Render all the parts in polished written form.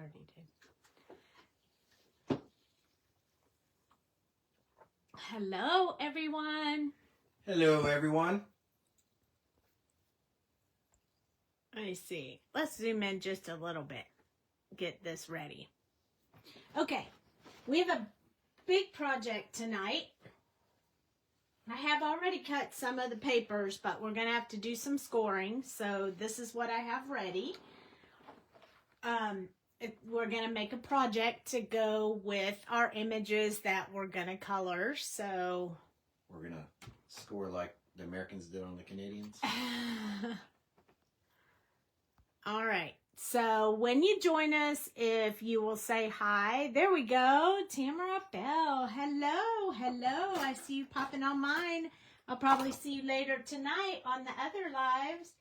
already did. Hello, everyone. Hello, everyone. Let me see. Let's zoom in just a little bit. Get this ready. Okay, we have a big project tonight. I have already cut some of the papers, but we're going to have to do some scoring. So this is what I have ready. We're going to make a project to go with our images that we're going to color. So we're going to score like the Americans did on the Canadians. All right. So when you join us, if you will say hi, there we go. Tamara Bell. Hello. Hello. I see you popping on mine. I'll probably see you later tonight on the other lives.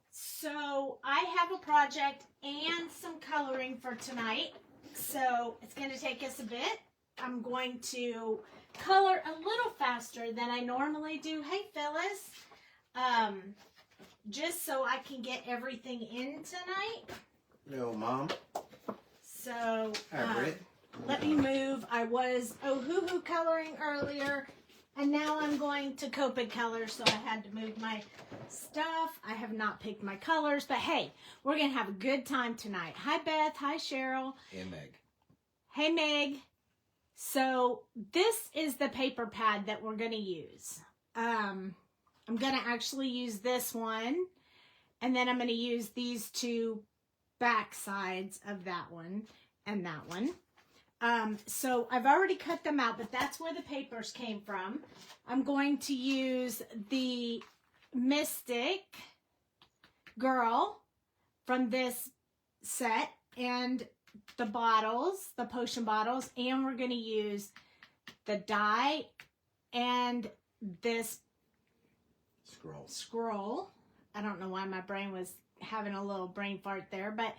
So I have a project and some coloring for tonight. So it's going to take us a bit. I'm going to color a little faster than I normally do. Hey, Phyllis. Just so I can get everything in tonight. No, Mom. So, Hi, Britt. Let me move. I was Ohuhu coloring earlier, and now I'm going to Copic color, so I had to move my stuff. I have not picked my colors, but hey, we're going to have a good time tonight. Hi, Beth. Hi, Cheryl. Hey, Meg. Hey, Meg. So, this is the paper pad that we're going to use. I'm going to actually use this one, and then I'm going to use these two back sides of that one and that one. So I've already cut them out, but that's where the papers came from. I'm going to use the Mystic Girl from this set and the bottles, the potion bottles, and we're going to use the die and this scroll. I don't know why my brain was having a little brain fart there, but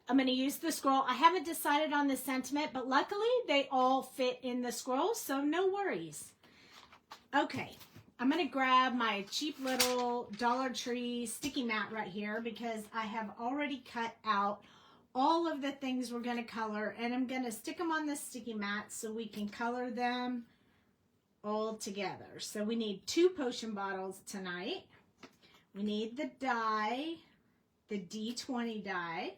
I'm going to use the scroll. I haven't decided on the sentiment, but luckily they all fit in the scroll, so no worries. Okay, I'm going to grab my cheap little Dollar Tree sticky mat right here because I have already cut out all of the things we're going to color, and I'm going to stick them on the sticky mat so we can color them all together. So we need 2 potion bottles tonight. We need the die, the D20 die.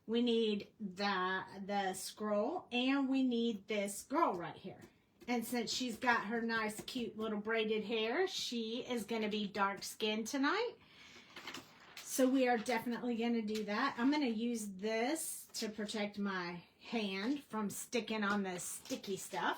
We need the scroll, and we need this girl right here. And since she's got her nice, cute little braided hair, she is going to be dark skinned tonight. So we are definitely going to do that. I'm going to use this to protect my hand from sticking on the sticky stuff,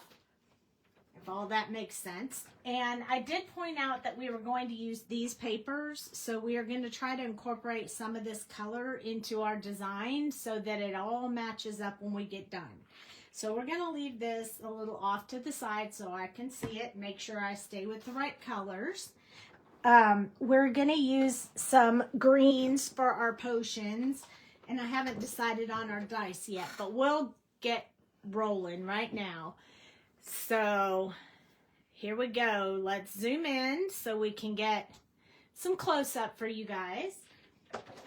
if all that makes sense. And I did point out that we were going to use these papers, so we are going to try to incorporate some of this color into our design so that it all matches up when we get done. So we're going to leave this a little off to the side so I can see it, make sure I stay with the right colors. We're going to use some greens for our potions, and I haven't decided on our dice yet, but we'll get rolling right now. So here we go. Let's zoom in so we can get some close-up for you guys.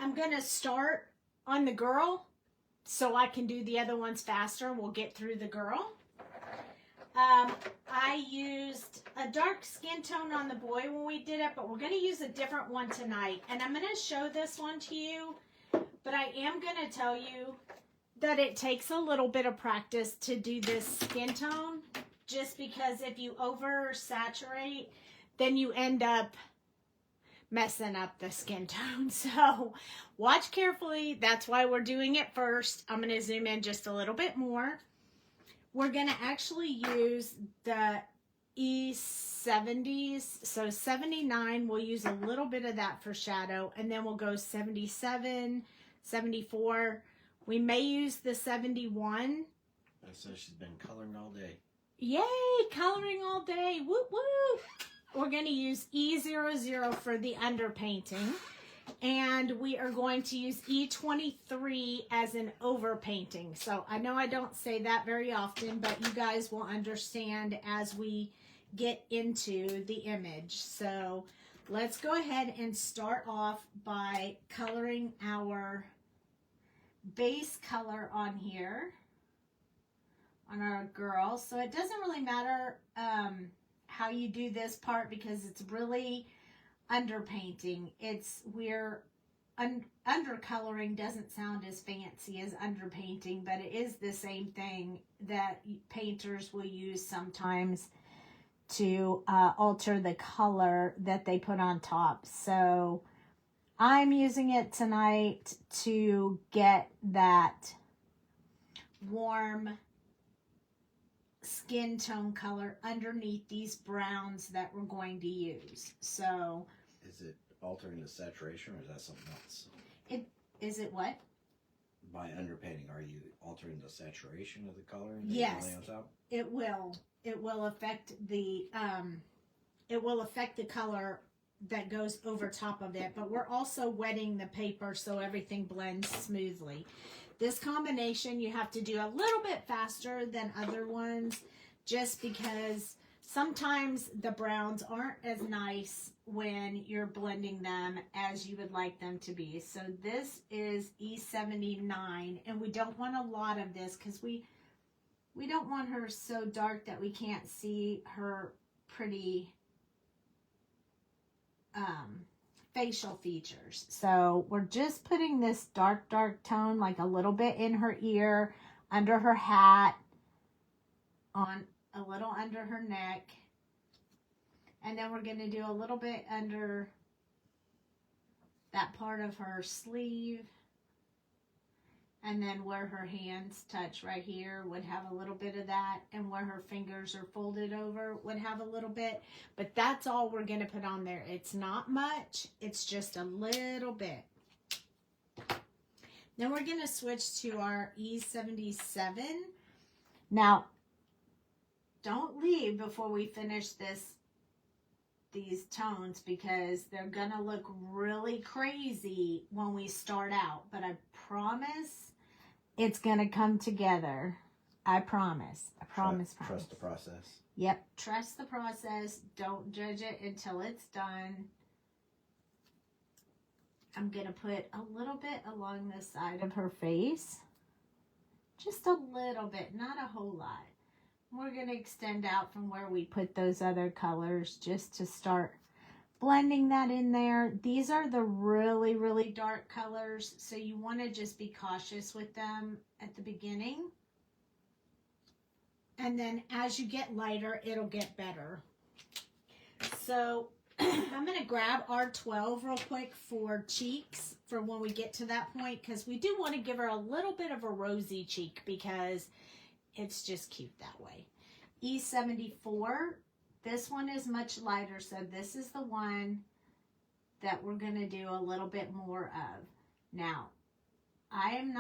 I'm going to start on the girl so I can do the other ones faster. We'll get through the girl. I used a dark skin tone on the boy when we did it, but we're going to use a different one tonight. And I'm going to show this one to you, but I am going to tell you that it takes a little bit of practice to do this skin tone, just because if you oversaturate, then you end up messing up the skin tone. So watch carefully. That's why we're doing it first. I'm going to zoom in just a little bit more. We're going to actually use the E70s. So 79, we'll use a little bit of that for shadow, and then we'll go 77, 74. We may use the 71. So she's been coloring all day. Yay, coloring all day. Whoop, whoop. We're going to use E00 for the underpainting. And we are going to use E23 as an overpainting. So I know I don't say that very often, but you guys will understand as we get into the image. So let's go ahead and start off by coloring our base color on here on our girl. So it doesn't really matter how you do this part because it's really underpainting. Undercoloring doesn't sound as fancy as underpainting, but it is the same thing that painters will use sometimes to alter the color that they put on top. So I'm using it tonight to get that warm skin tone color underneath these browns that we're going to use. So Is it altering the saturation or is that something else? Is it what? By underpainting, are you altering the saturation of the color? Yes, on top? it will. It will affect the color that goes over top of it, but we're also wetting the paper so everything blends smoothly. This combination you have to do a little bit faster than other ones just because sometimes the browns aren't as nice when you're blending them as you would like them to be. So this is E79, and we don't want a lot of this because we don't want her so dark that we can't see her pretty facial features. So we're just putting this dark tone, like a little bit in her ear, under her hat, on a little under her neck. And then we're going to do a little bit under that part of her sleeve. And then where her hands touch right here would have a little bit of that. And where her fingers are folded over would have a little bit. But that's all we're going to put on there. It's not much. It's just a little bit. Then we're going to switch to our E77. Now, don't leave before we finish these tones because they're going to look really crazy when we start out. But I promise it's going to come together. I promise. I promise. Trust the process. Yep. Trust the process. Don't judge it until it's done. I'm going to put a little bit along the side of her face. Just a little bit, not a whole lot. We're going to extend out from where we put those other colors just to start blending that in there. These are the really, really dark colors, so you want to just be cautious with them at the beginning. And then as you get lighter, it'll get better. So I'm going to grab R12 real quick for cheeks for when we get to that point, because we do want to give her a little bit of a rosy cheek because it's just cute that way. E74, this one is much lighter, so this is the one that we're going to do a little bit more of. Now, I'm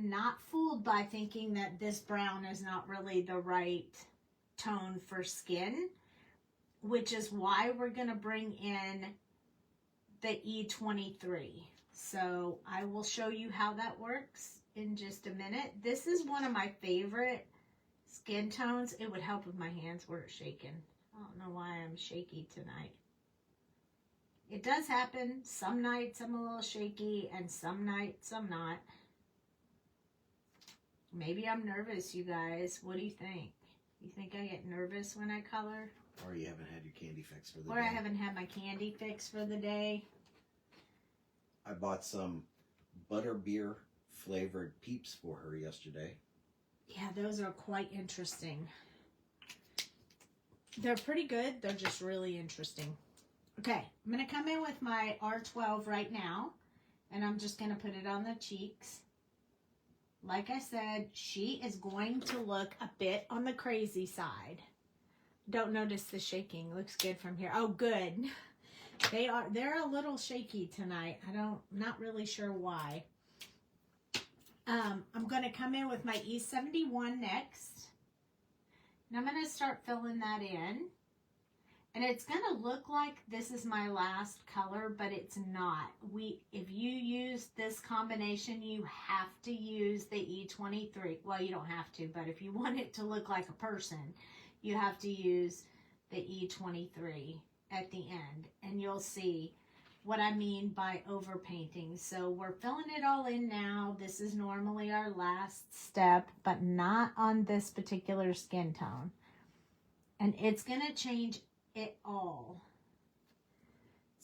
not fooled by thinking that this brown is not really the right tone for skin, which is why we're going to bring in the E23. So I will show you how that works in just a minute. This is one of my favorite skin tones. It would help if my hands weren't shaking. I don't know why I'm shaky tonight. It does happen. Some nights I'm a little shaky and some nights I'm not. Maybe I'm nervous, you guys. What do you think? You think I get nervous when I color? Or you haven't had your candy fix for the day. Or I haven't had my candy fix for the day. I bought some butterbeer flavored Peeps for her yesterday. Yeah, those are quite interesting. They're pretty good. They're just really interesting. Okay, I'm going to come in with my R12 right now. And I'm just going to put it on the cheeks. Like I said, she is going to look a bit on the crazy side. Don't notice the shaking. Looks good from here. Oh, good. They're a little shaky tonight. Not really sure why. I'm going to come in with my E71 next. And I'm going to start filling that in. And it's going to look like this is my last color, but it's not. If you use this combination, you have to use the E23. Well, you don't have to, but if you want it to look like a person, you have to use the E23 at the end. And you'll see what I mean by overpainting. So we're filling it all in now. This is normally our last step, but not on this particular skin tone. And it's going to change it all.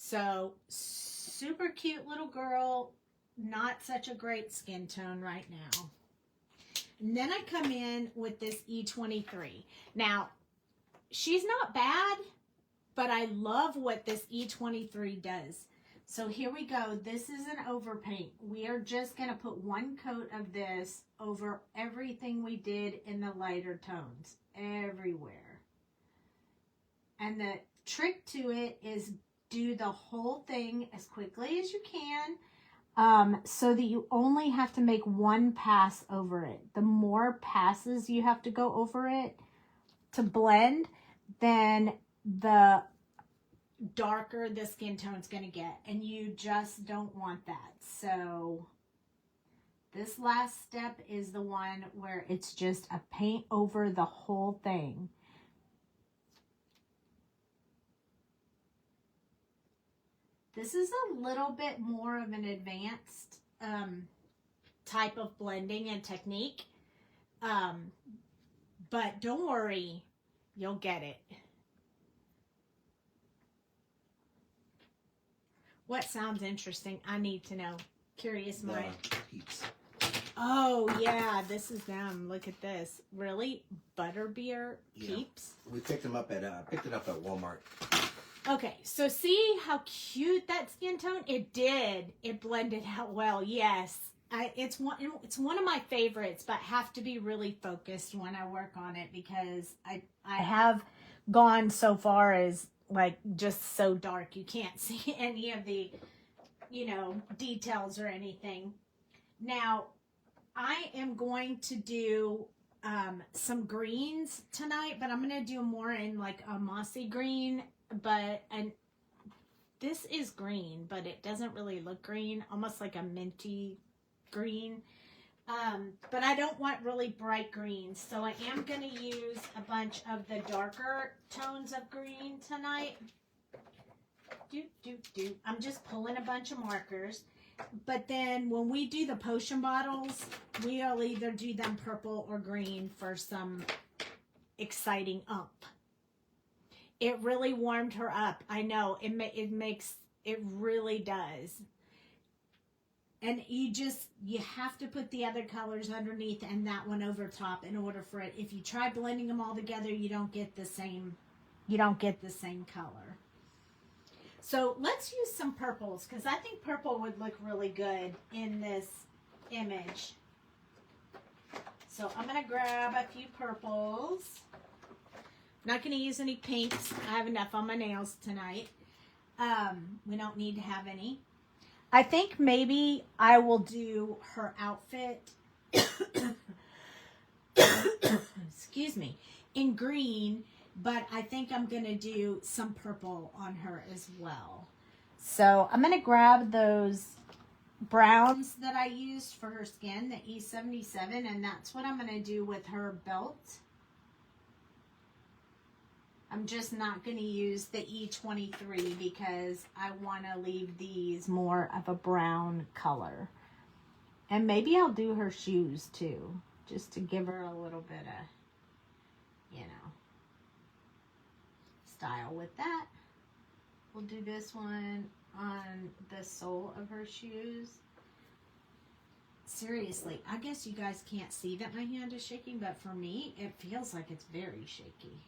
So, super cute little girl, not such a great skin tone right now. And then I come in with this E23. Now, she's not bad, but I love what this E23 does. So here we go. This is an overpaint. We are just going to put one coat of this over everything we did in the lighter tones. Everywhere. And the trick to it is do the whole thing as quickly as you can, so that you only have to make one pass over it. The more passes you have to go over it to blend, then the darker the skin tone's going to get. And you just don't want that. So this last step is the one where it's just a paint over the whole thing. This is a little bit more of an advanced type of blending and technique. But don't worry, you'll get it. What sounds interesting? I need to know. Curious mind. Peeps. Oh, yeah, this is them. Look at this. Really? Butterbeer Peeps? Yeah. We picked them up at, picked it up at Walmart. Okay, so see how cute that skin tone? It did. It blended out well. Yes. It's one of my favorites, but have to be really focused when I work on it because I have gone so far as like just so dark you can't see any of the, details or anything. Now, I am going to do some greens tonight, but I'm going to do more in like a mossy green. And this is green, but it doesn't really look green, almost like a minty green. But I don't want really bright greens, so I am going to use a bunch of the darker tones of green tonight. I'm just pulling a bunch of markers. But then when we do the potion bottles, we'll either do them purple or green for some exciting ump. It really warmed her up. I know it really does. And you have to put the other colors underneath and that one over top in order for it. If you try blending them all together, you don't get the same color. So let's use some purples because I think purple would look really good in this image. So I'm going to grab a few purples. Not going to use any pinks. I have enough on my nails tonight. We don't need to have any. I think maybe I will do her outfit, excuse me, in green, but I think I'm going to do some purple on her as well. So I'm going to grab those browns that I used for her skin, the E77, and that's what I'm going to do with her belt. I'm just not going to use the E23 because I want to leave these more of a brown color. And maybe I'll do her shoes too, just to give her a little bit of, style with that. We'll do this one on the sole of her shoes. Seriously, I guess you guys can't see that my hand is shaking, but for me, it feels like it's very shaky.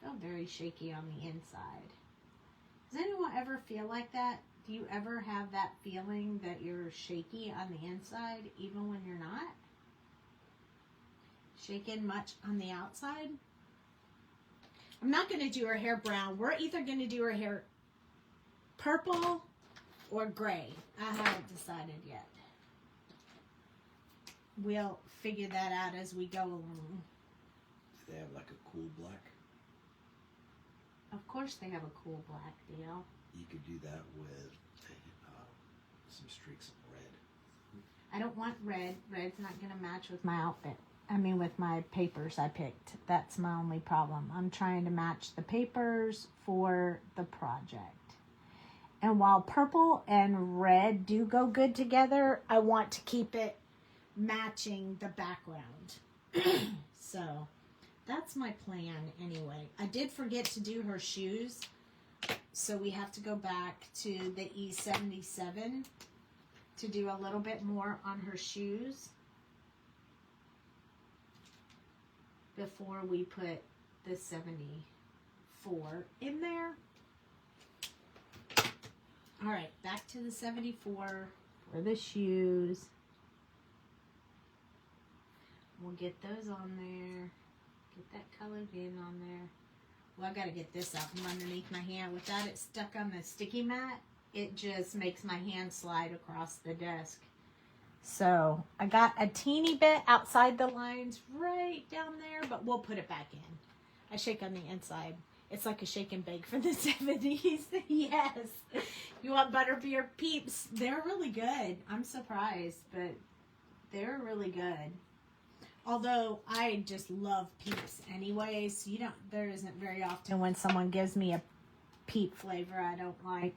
I feel very shaky on the inside. Does anyone ever feel like that? Do you ever have that feeling that you're shaky on the inside, even when you're not? Shaken much on the outside? I'm not going to do her hair brown. We're either going to do her hair purple or gray. I haven't decided yet. We'll figure that out as we go along. Do they have like a cool black? Of course they have a cool black deal. You could do that with some streaks of red. I don't want red. Red's not going to match with my outfit. I mean, with my papers I picked. That's my only problem. I'm trying to match the papers for the project. And while purple and red do go good together, I want to keep it matching the background. So that's my plan anyway. I did forget to do her shoes. So we have to go back to the E77 to do a little bit more on her shoes before we put the 74 in there. All right, back to the 74 for the shoes. We'll get those on there. Get that colored in on there. Well, I got to get this out from underneath my hand. Without it stuck on the sticky mat, it just makes my hand slide across the desk. So I got a teeny bit outside the lines right down there, but we'll put it back in. I shake on the inside. It's like a shake and bake from the 70s. Yes. You want butterbeer peeps? They're really good. I'm surprised, but they're really good. Although I just love peeps anyway, so there isn't very often when someone gives me a peep flavor I don't like.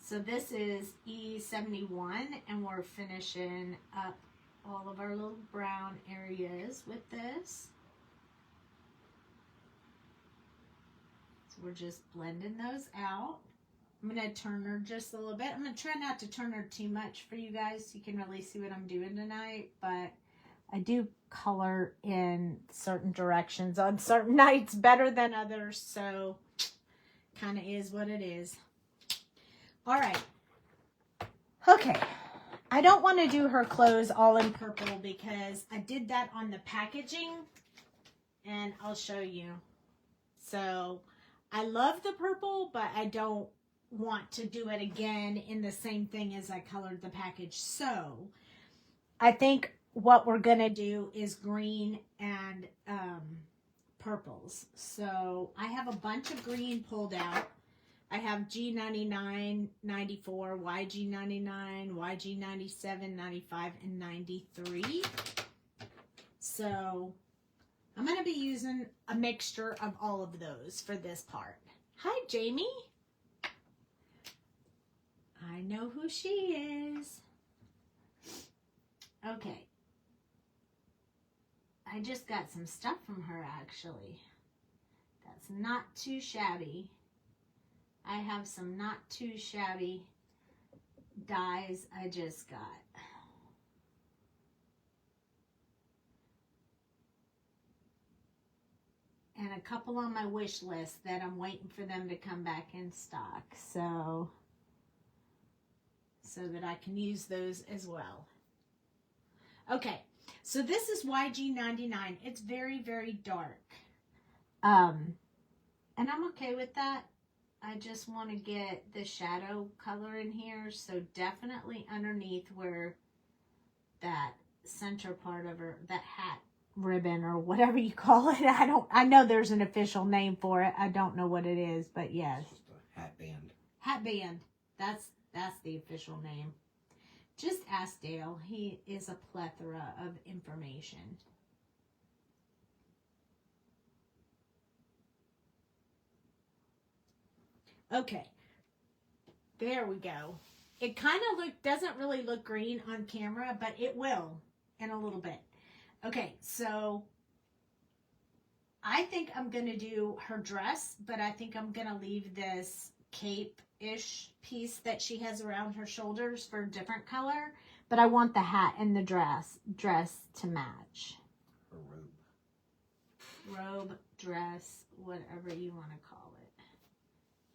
So this is E71, and we're finishing up all of our little brown areas with this. So we're just blending those out. I'm going to turn her just a little bit. I'm going to try not to turn her too much for you guys so you can really see what I'm doing tonight. But I do color in certain directions on certain nights better than others. So kind of is what it is. All right. Okay. I don't want to do her clothes all in purple because I did that on the packaging. And I'll show you. So I love the purple, but I don't want to do it again in the same thing as I colored the package. So I think what we're gonna do is green and purples. So I have a bunch of green pulled out. I have G99, 94, YG99, YG97, 95, and 93. So I'm going to be using a mixture of all of those for this part. Hi, Jamie. I know who she is. Okay. I just got some stuff from her, actually. That's not too shabby. I have some not too shabby dyes I just got. And a couple on my wish list that I'm waiting for them to come back in stock. So that I can use those as well. Okay, so this is YG99. It's very, very dark. And I'm okay with that. I just want to get the shadow color in here. So definitely underneath where that center part of her, that hat ribbon or whatever you call it. I know there's an official name for it. I don't know what it is, but yes. It's just a hat band. Hat band. That's the official name. Just ask Dale. He is a plethora of information. Okay. There we go. It kind of doesn't really look green on camera, but it will in a little bit. Okay, so I think I'm going to do her dress, but I think I'm going to leave this cape-ish piece that she has around her shoulders for a different color. But I want the hat and the dress to match. Her robe. Robe, dress, whatever you want to call it.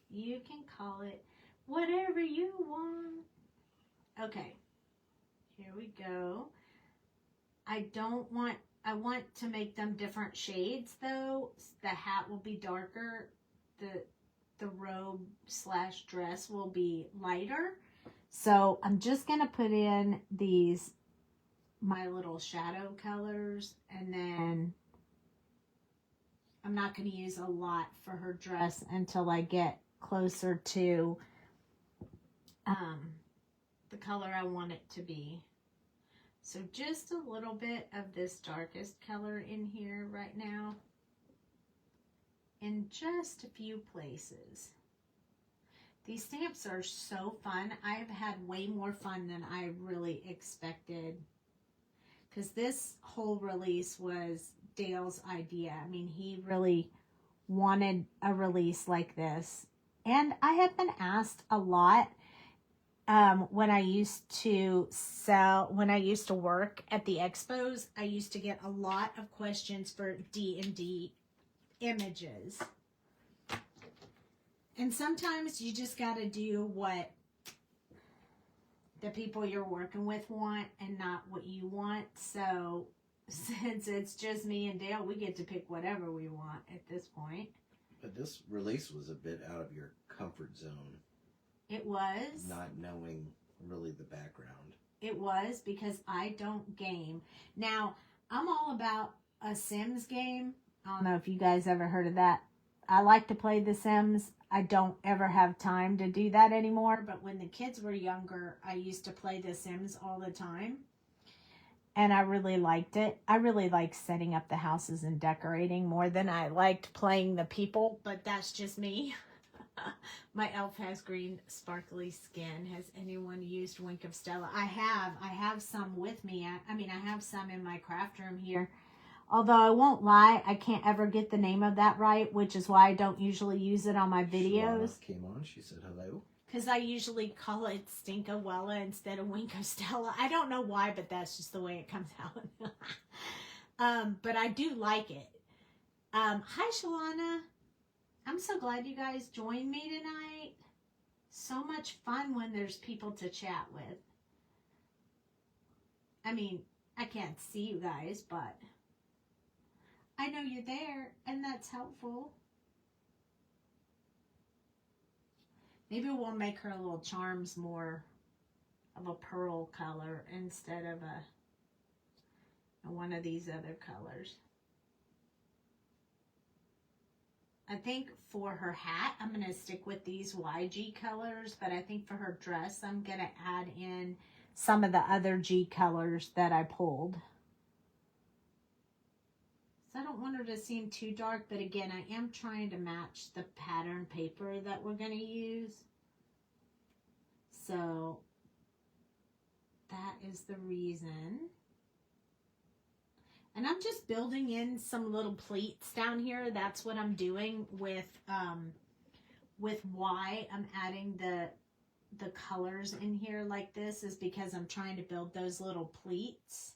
You can call it whatever you want. Okay, here we go. I want to make them different shades though. The hat will be darker. The robe / dress will be lighter. So I'm just going to put in my little shadow colors, and then I'm not going to use a lot for her dress until I get closer to the color I want it to be. So just a little bit of this darkest color in here right now, in just a few places. These stamps are so fun. I've had way more fun than I really expected. Because this whole release was Dale's idea. I mean, he really wanted a release like this. And I have been asked a lot when I used to work at the expos. I used to get a lot of questions for D&D images. And sometimes you just got to do what the people you're working with want and not what you want. So since it's just me and Dale, we get to pick whatever we want at this point. But this release was a bit out of your comfort zone. It was. Not knowing really the background. It was, because I don't game. Now, I'm all about a Sims game. I don't know if you guys ever heard of that. I like to play The Sims. I don't ever have time to do that anymore. But when the kids were younger, I used to play The Sims all the time. And I really liked it. I really like setting up the houses and decorating more than I liked playing the people. But that's just me. My elf has green sparkly skin. Has anyone used Wink of Stella? I have some with me. I mean, I have some in my craft room here. Although I won't lie, I can't ever get the name of that right, which is why I don't usually use it on my videos. Shalana came on. She said hello. Because I usually call it Stinkawella instead of Wink of Stella. I don't know why, but that's just the way it comes out. But I do like it. Hi, Shalana. I'm so glad you guys joined me tonight. So much fun when there's people to chat with. I mean, I can't see you guys, but I know you're there, and that's helpful. Maybe we'll make her little charms more of a pearl color instead of one of these other colors. I think for her hat, I'm going to stick with these YG colors, but I think for her dress, I'm going to add in some of the other G colors that I pulled. So I don't want her to seem too dark, but again, I am trying to match the pattern paper that we're going to use. So that is the reason. And I'm just building in some little pleats down here. That's what I'm doing with why I'm adding the colors in here like this, is because I'm trying to build those little pleats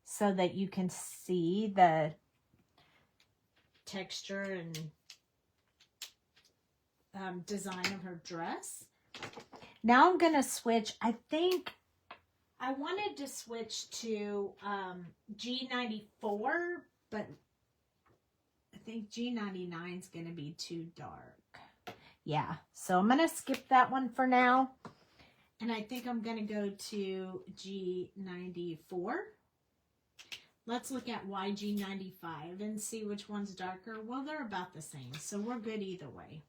so that you can see the texture and design of her dress. Now I'm going to switch. I think I wanted to switch to G94, but I think G99 is going to be too dark. Yeah, so I'm going to skip that one for now. And I think I'm going to go to G94. Let's look at YG95 and see which one's darker. Well, they're about the same, so we're good either way.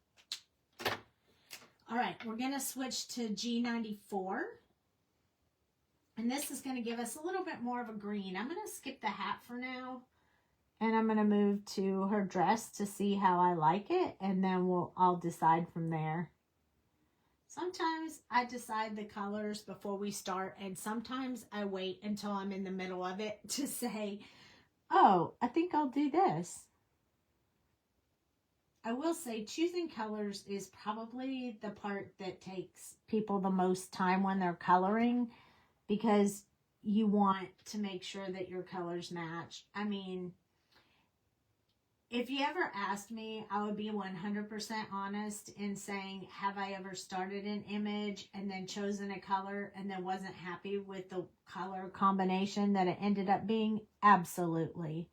All right, we're going to switch to G94. And this is going to give us a little bit more of a green. I'm going to skip the hat for now. And I'm going to move to her dress to see how I like it. And then I'll decide from there. Sometimes I decide the colors before we start. And sometimes I wait until I'm in the middle of it to say, oh, I think I'll do this. I will say choosing colors is probably the part that takes people the most time when they're coloring, because you want to make sure that your colors match. I mean, if you ever asked me, I would be 100% honest in saying, have I ever started an image and then chosen a color and then wasn't happy with the color combination that it ended up being? Absolutely.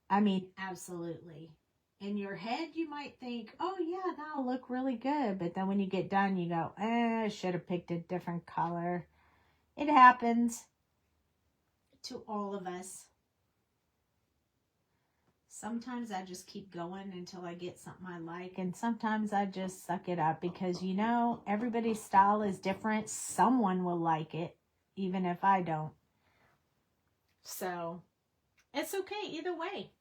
I mean, absolutely. In your head, you might think, oh yeah, that'll look really good. But then when you get done, you go, I should have picked a different color. It happens to all of us. Sometimes I just keep going until I get something I like. And sometimes I just suck it up because, you know, everybody's style is different. Someone will like it, even if I don't. So, it's okay either way.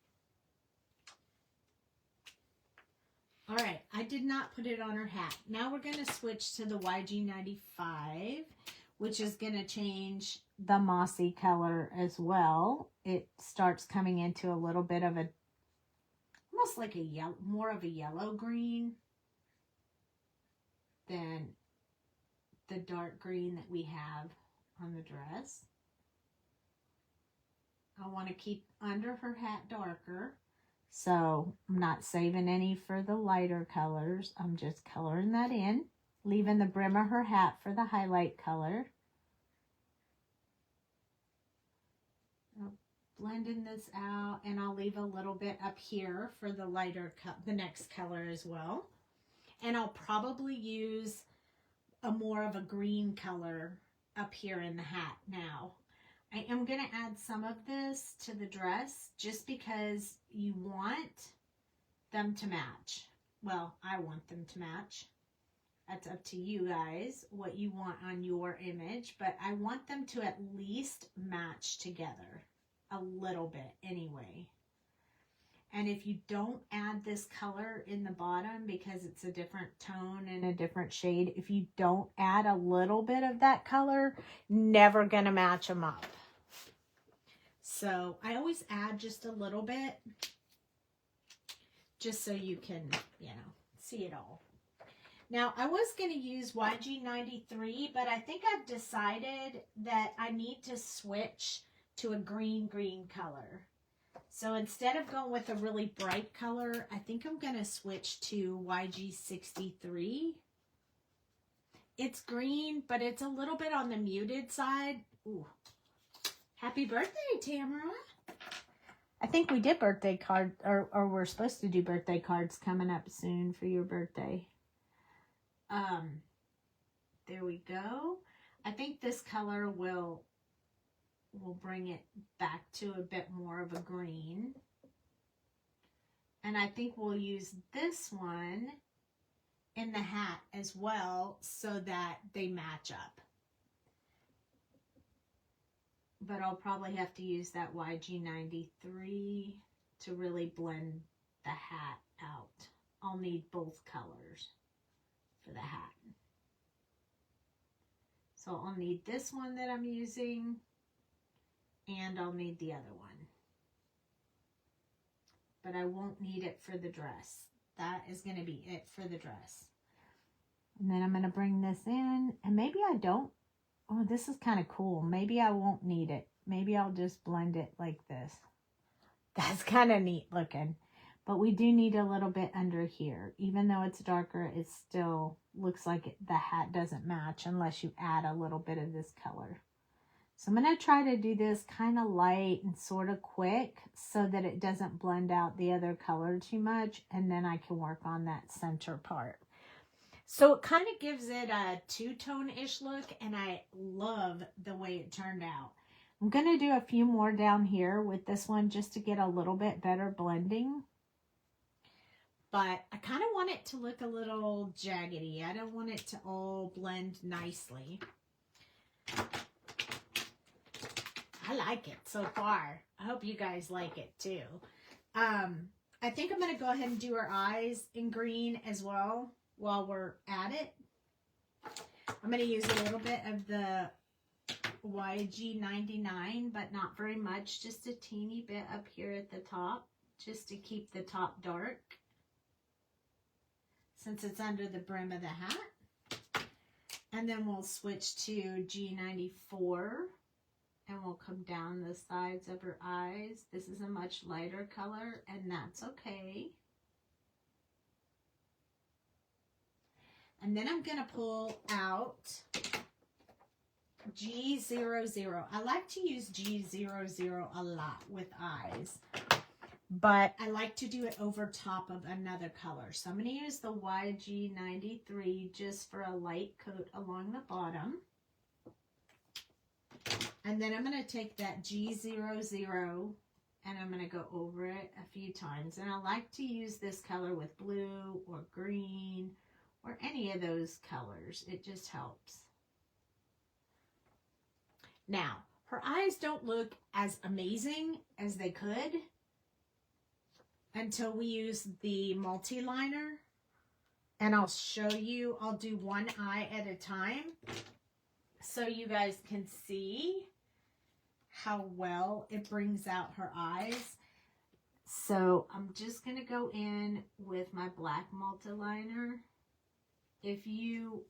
All right, I did not put it on her hat. Now we're going to switch to the YG95, which is going to change the mossy color as well. It starts coming into a little bit of a, almost like a yellow, more of a yellow green than the dark green that we have on the dress. I want to keep under her hat darker. So I'm not saving any for the lighter colors. I'm just coloring that in, leaving the brim of her hat for the highlight color. Blending this out, and I'll leave a little bit up here for the lighter, the next color as well. And I'll probably use a more of a green color up here in the hat now. I am going to add some of this to the dress just because you want them to match. Well, I want them to match. That's up to you guys, what you want on your image, but I want them to at least match together a little bit anyway. And if you don't add this color in the bottom because it's a different tone and a different shade, if you don't add a little bit of that color, never gonna match them up. So I always add just a little bit, just so you can, you know, see it all. Now, I was going to use YG93, but I think I've decided that I need to switch to a green color. So instead of going with a really bright color, I think I'm going to switch to YG63. It's green, but it's a little bit on the muted side. Ooh. Happy birthday, Tamara. I think we did birthday card, or we're supposed to do birthday cards coming up soon for your birthday. There we go. I think this color will bring it back to a bit more of a green. And I think we'll use this one in the hat as well so that they match up. But I'll probably have to use that YG93 to really blend the hat out. I'll need both colors for the hat. So I'll need this one that I'm using, and I'll need the other one. But I won't need it for the dress. That is going to be it for the dress. And then I'm going to bring this in, and maybe I don't. Oh, this is kind of cool. Maybe I won't need it. Maybe I'll just blend it like this. That's kind of neat looking. But we do need a little bit under here. Even though it's darker, it still looks like the hat doesn't match unless you add a little bit of this color. So I'm going to try to do this kind of light and sort of quick so that it doesn't blend out the other color too much. And then I can work on that center part. So it kind of gives it a two-tone-ish look, and I love the way it turned out. I'm going to do a few more down here with this one just to get a little bit better blending. But I kind of want it to look a little jaggedy. I don't want it to all blend nicely. I like it so far. I hope you guys like it too. I think I'm going to go ahead and do her eyes in green as well. While we're at it, I'm going to use a little bit of the YG99, but not very much, just a teeny bit up here at the top, just to keep the top dark, since it's under the brim of the hat. And then we'll switch to G94, and we'll come down the sides of her eyes. This is a much lighter color, and that's okay. And then I'm going to pull out G00. I like to use G00 a lot with eyes, but I like to do it over top of another color. So I'm going to use the YG93 just for a light coat along the bottom. And then I'm going to take that G00 and I'm going to go over it a few times. And I like to use this color with blue or green or any of those colors. It just helps. Now, her eyes don't look as amazing as they could until we use the multi-liner. And I'll show you, I'll do one eye at a time so you guys can see how well it brings out her eyes. So I'm just going to go in with my black multiliner. If you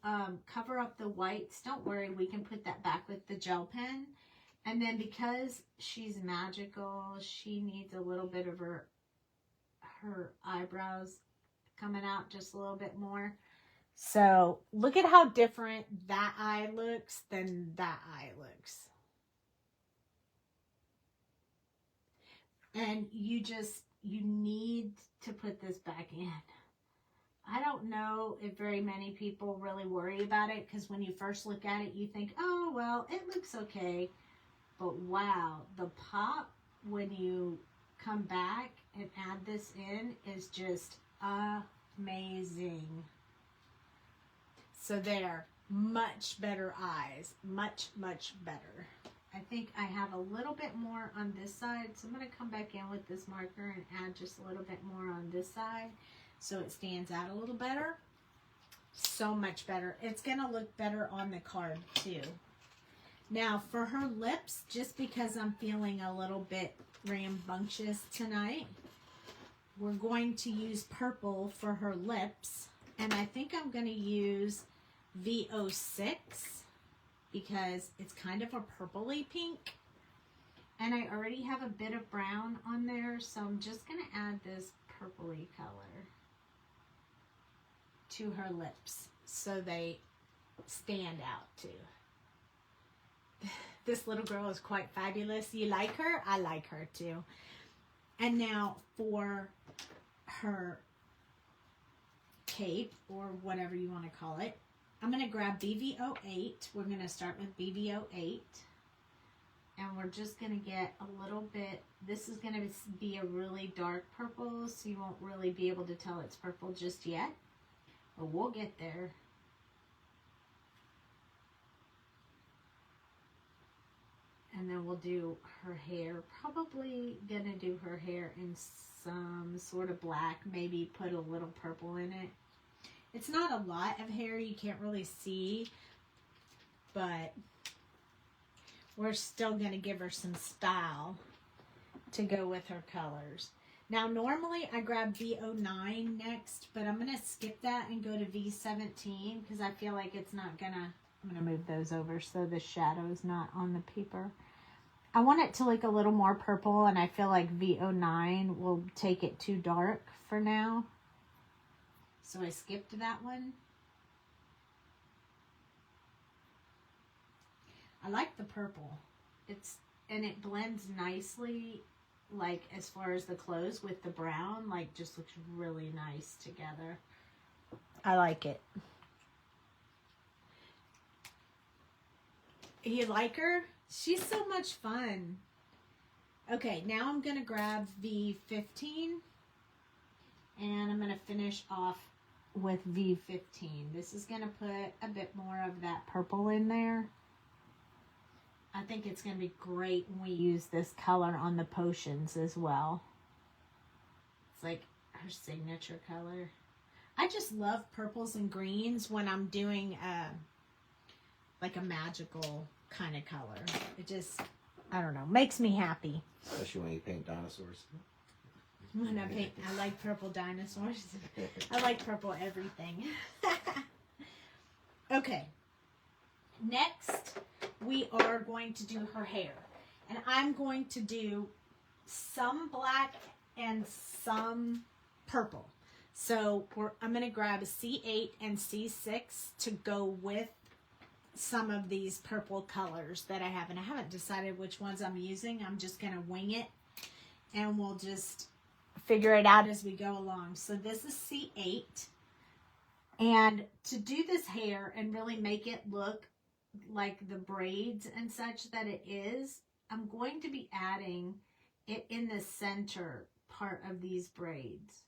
cover up the whites, don't worry, we can put that back with the gel pen. And then because she's magical, she needs a little bit of her eyebrows coming out just a little bit more. So look at how different that eye looks than that eye looks. And you need to put this back in. I don't know if very many people really worry about it, because when you first look at it, you think, oh, well, it looks okay. But wow, the pop when you come back and add this in is just amazing. So there, much better eyes, much, much better. I think I have a little bit more on this side, so I'm going to come back in with this marker and add just a little bit more on this side so it stands out a little better. So much better. It's going to look better on the card too. Now for her lips, just because I'm feeling a little bit rambunctious tonight, we're going to use purple for her lips, and I think I'm going to use V06 because it's kind of a purpley pink, and I already have a bit of brown on there, so I'm just going to add this purpley color to her lips so they stand out too. This little girl is quite fabulous. You like her? I like her too. And now for her cape, or whatever you want to call it, I'm going to grab BV08. We're going to start with BV08. And we're just going to get a little bit, this is going to be a really dark purple, so you won't really be able to tell it's purple just yet. But we'll get there. And then we'll do her hair. Probably gonna do her hair in some sort of black. Maybe put a little purple in it. It's not a lot of hair. You can't really see. But we're still gonna give her some style to go with her colors. Now normally I grab V09 next. But I'm gonna skip that and go to V17. Because I feel like it's not gonna... I'm gonna move those over so the shadow is not on the paper. I want it to look a little more purple, and I feel like V09 will take it too dark for now. So I skipped that one. I like the purple. And it blends nicely, like as far as the clothes with the brown, like just looks really nice together. I like it. You like her? She's so much fun. Okay, now I'm going to grab V15. And I'm going to finish off with V15. This is going to put a bit more of that purple in there. I think it's going to be great when we use this color on the potions as well. It's like her signature color. I just love purples and greens when I'm doing like a magical kind of color. It just, I don't know, makes me happy. Especially when you paint dinosaurs. When I paint, I like purple dinosaurs. I like purple everything. Okay. Next, we are going to do her hair. And I'm going to do some black and some purple. So I'm going to grab a C8 and C6 to go with some of these purple colors that I have. And I haven't decided which ones I'm using. I'm just going to wing it. And we'll just figure it out as we go along. So this is C8. And to do this hair and really make it look like the braids and such that it is, I'm going to be adding it in the center part of these braids.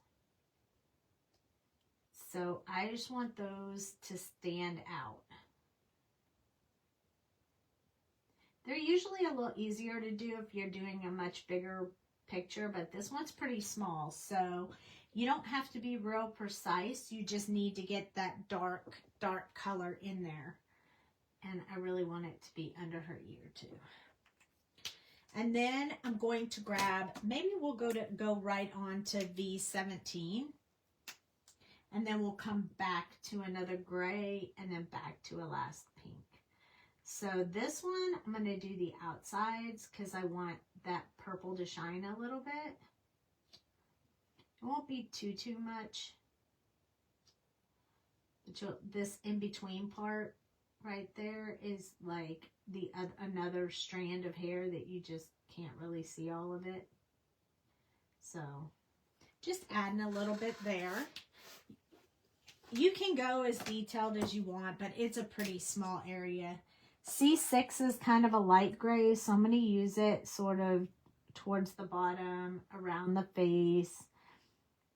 So I just want those to stand out. They're usually a little easier to do if you're doing a much bigger picture, but this one's pretty small. So You don't have to be real precise. You just need to get that dark color in there. And I really want it to be under her ear too. And then I'm going to grab, maybe we'll go right on to V17. And then we'll come back to another gray and then back to a last pink. So this one, I'm going to do the outsides because I want that purple to shine a little bit. It won't be too much. But this in-between part right there is like the another strand of hair that you just can't really see all of it. So just adding a little bit there. You can go as detailed as you want, but it's a pretty small area. C6 is kind of a light gray, so I'm going to use it sort of towards the bottom, around the face,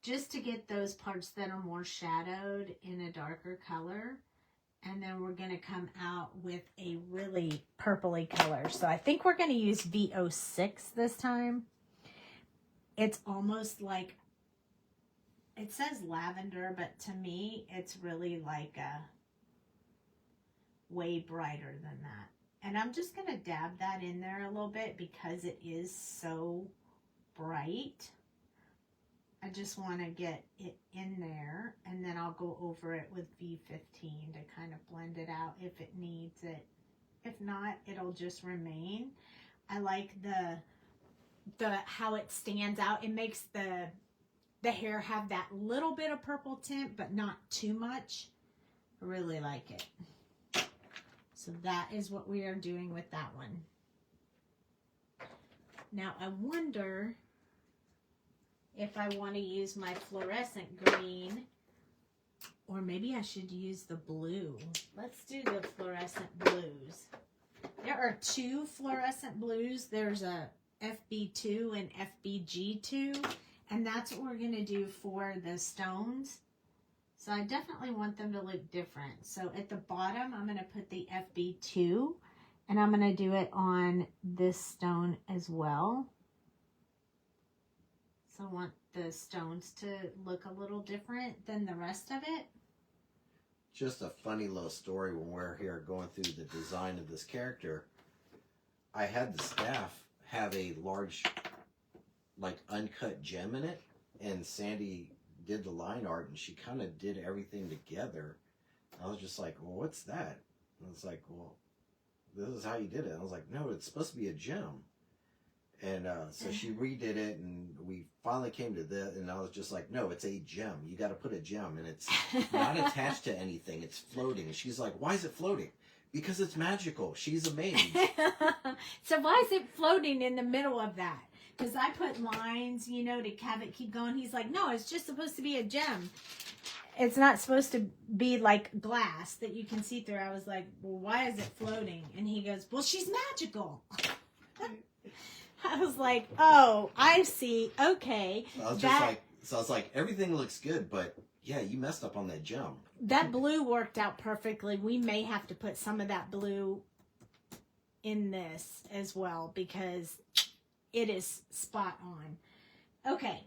just to get those parts that are more shadowed in a darker color. And then we're going to come out with a really purpley color. So I think we're going to use V06 this time. It's almost like, it says lavender, but to me, it's really like a way brighter than that. And I'm just going to dab that in there a little bit because it is so bright. I just want to get it in there, and then I'll go over it with V15 to kind of blend it out if it needs it. If not, it'll just remain. I like the how it stands out. It makes the hair have that little bit of purple tint, but not too much. I really like it. So that is what we are doing with that one. Now I wonder if I want to use my fluorescent green, or maybe I should use the blue. Let's do the fluorescent blues. There are two fluorescent blues. There's a FB2 and FBG2, and that's what we're going to do for the stones. So I definitely want them to look different. So at the bottom, I'm going to put the FB2, and I'm going to do it on this stone as well. So I want the stones to look a little different than the rest of it. Just a funny little story when we're here going through the design of this character. I had the staff have a large, like, uncut gem in it, and Sandy did the line art, and she kind of did everything together. I was just like, well, what's that? And I was like, well, this is how you did it. I was like, no, it's supposed to be a gem. And so she redid it, and we finally came to this, and I was just like, no, it's a gem. You got to put a gem, and it's not attached to anything. It's floating. And she's like, why is it floating? Because it's magical. She's a mage. So why is it floating in the middle of that? Because I put lines, you know, to have it keep going. He's like, no, it's just supposed to be a gem. It's not supposed to be like glass that you can see through. I was like, well, why is it floating? And he goes, well, she's magical. I was like, oh, I see. Okay. So I was like, everything looks good, but yeah, you messed up on that gem. That blue worked out perfectly. We may have to put some of that blue in this as well because it is spot on. Okay.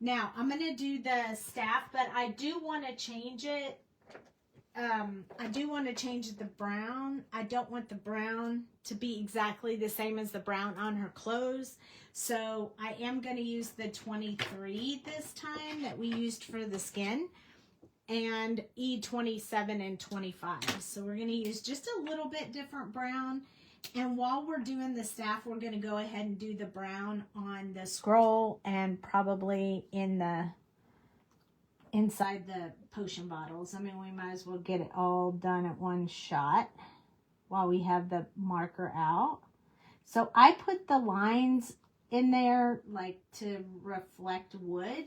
Now, I'm going to do the staff, but I do want to change it. I do want to change the brown. I don't want the brown to be exactly the same as the brown on her clothes. So I am going to use the 23 this time that we used for the skin, and E27 and 25. So we're going to use just a little bit different brown. And while we're doing the staff, we're going to go ahead and do the brown on the scroll and probably in the inside the potion bottles. I mean, we might as well get it all done at one shot while we have the marker out. So I put the lines in there like to reflect wood.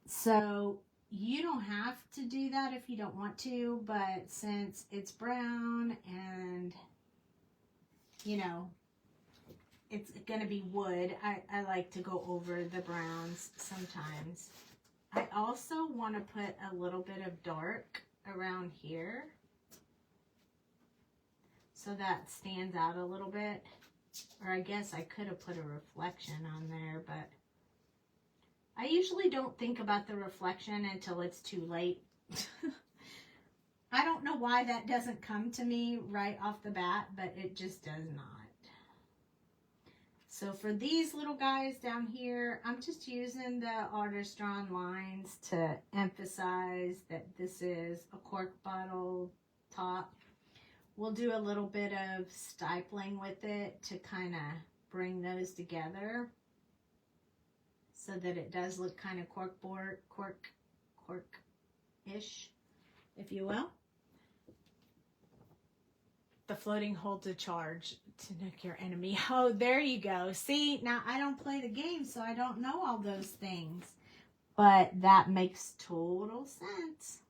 So you don't have to do that if you don't want to, but since it's brown and, you know, it's going to be wood, I like to go over the browns sometimes. I also want to put a little bit of dark around here so that stands out a little bit. Or I guess I could have put a reflection on there, but I usually don't think about the reflection until it's too late. I don't know why that doesn't come to me right off the bat, but it just does not. So for these little guys down here, I'm just using the artist drawn lines to emphasize that this is a cork bottle top. We'll do a little bit of stippling with it to kind of bring those together so that it does look kind of cork-ish, if you will. The floating holds a charge to knock your enemy. Oh, there you go. See, now I don't play the game, so I don't know all those things. But that makes total sense.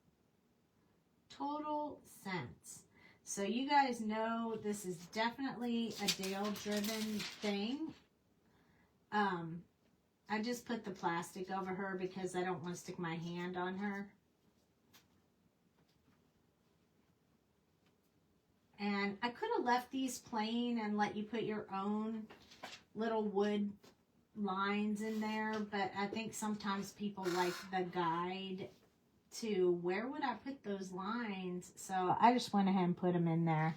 Total sense. So you guys know this is definitely a Dale-driven thing. I just put the plastic over her because I don't want to stick my hand on her. And I could have left these plain and let you put your own little wood lines in there, but I think sometimes people like the guide to where would I put those lines, so I just went ahead and put them in there.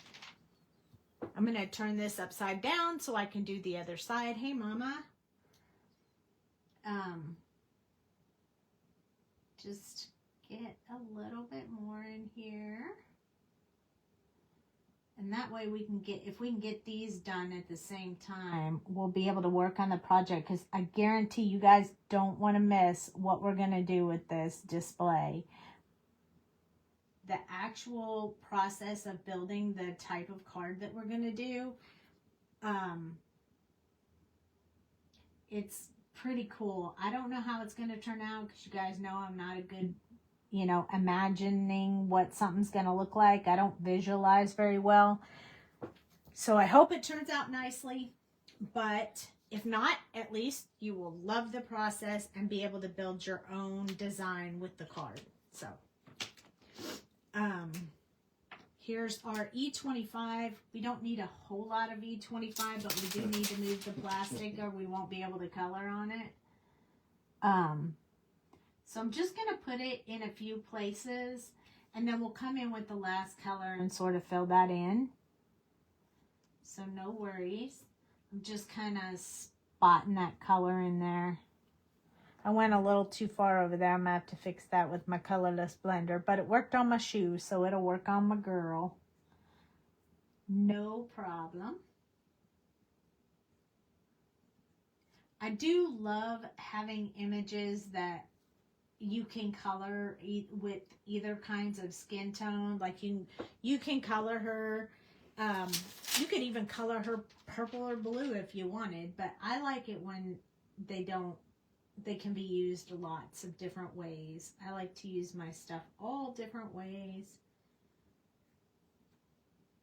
I'm going to turn this upside down so I can do the other side. Hey, Mama. Just get a little bit more in here. And that way we can get, if we can get these done at the same time, we'll be able to work on the project, because I guarantee you guys don't want to miss what we're going to do with this display. The actual process of building the type of card that we're going to do, it's pretty cool. I don't know how it's going to turn out, because you guys know I'm not a good, you know, imagining what something's going to look like. I don't visualize very well. So I hope it turns out nicely, but if not, at least you will love the process and be able to build your own design with the card. So, here's our E25. We don't need a whole lot of E25, but we do need to move the plastic or we won't be able to color on it. So I'm just going to put it in a few places, and then we'll come in with the last color and sort of fill that in. So no worries. I'm just kind of spotting that color in there. I went a little too far over there. I'm going to have to fix that with my colorless blender, but it worked on my shoe, so it'll work on my girl. No problem. I do love having images that you can color with either kinds of skin tone. Like you can color her, you could even color her purple or blue if you wanted, but I like it when they can be used lots of different ways. I like to use my stuff all different ways.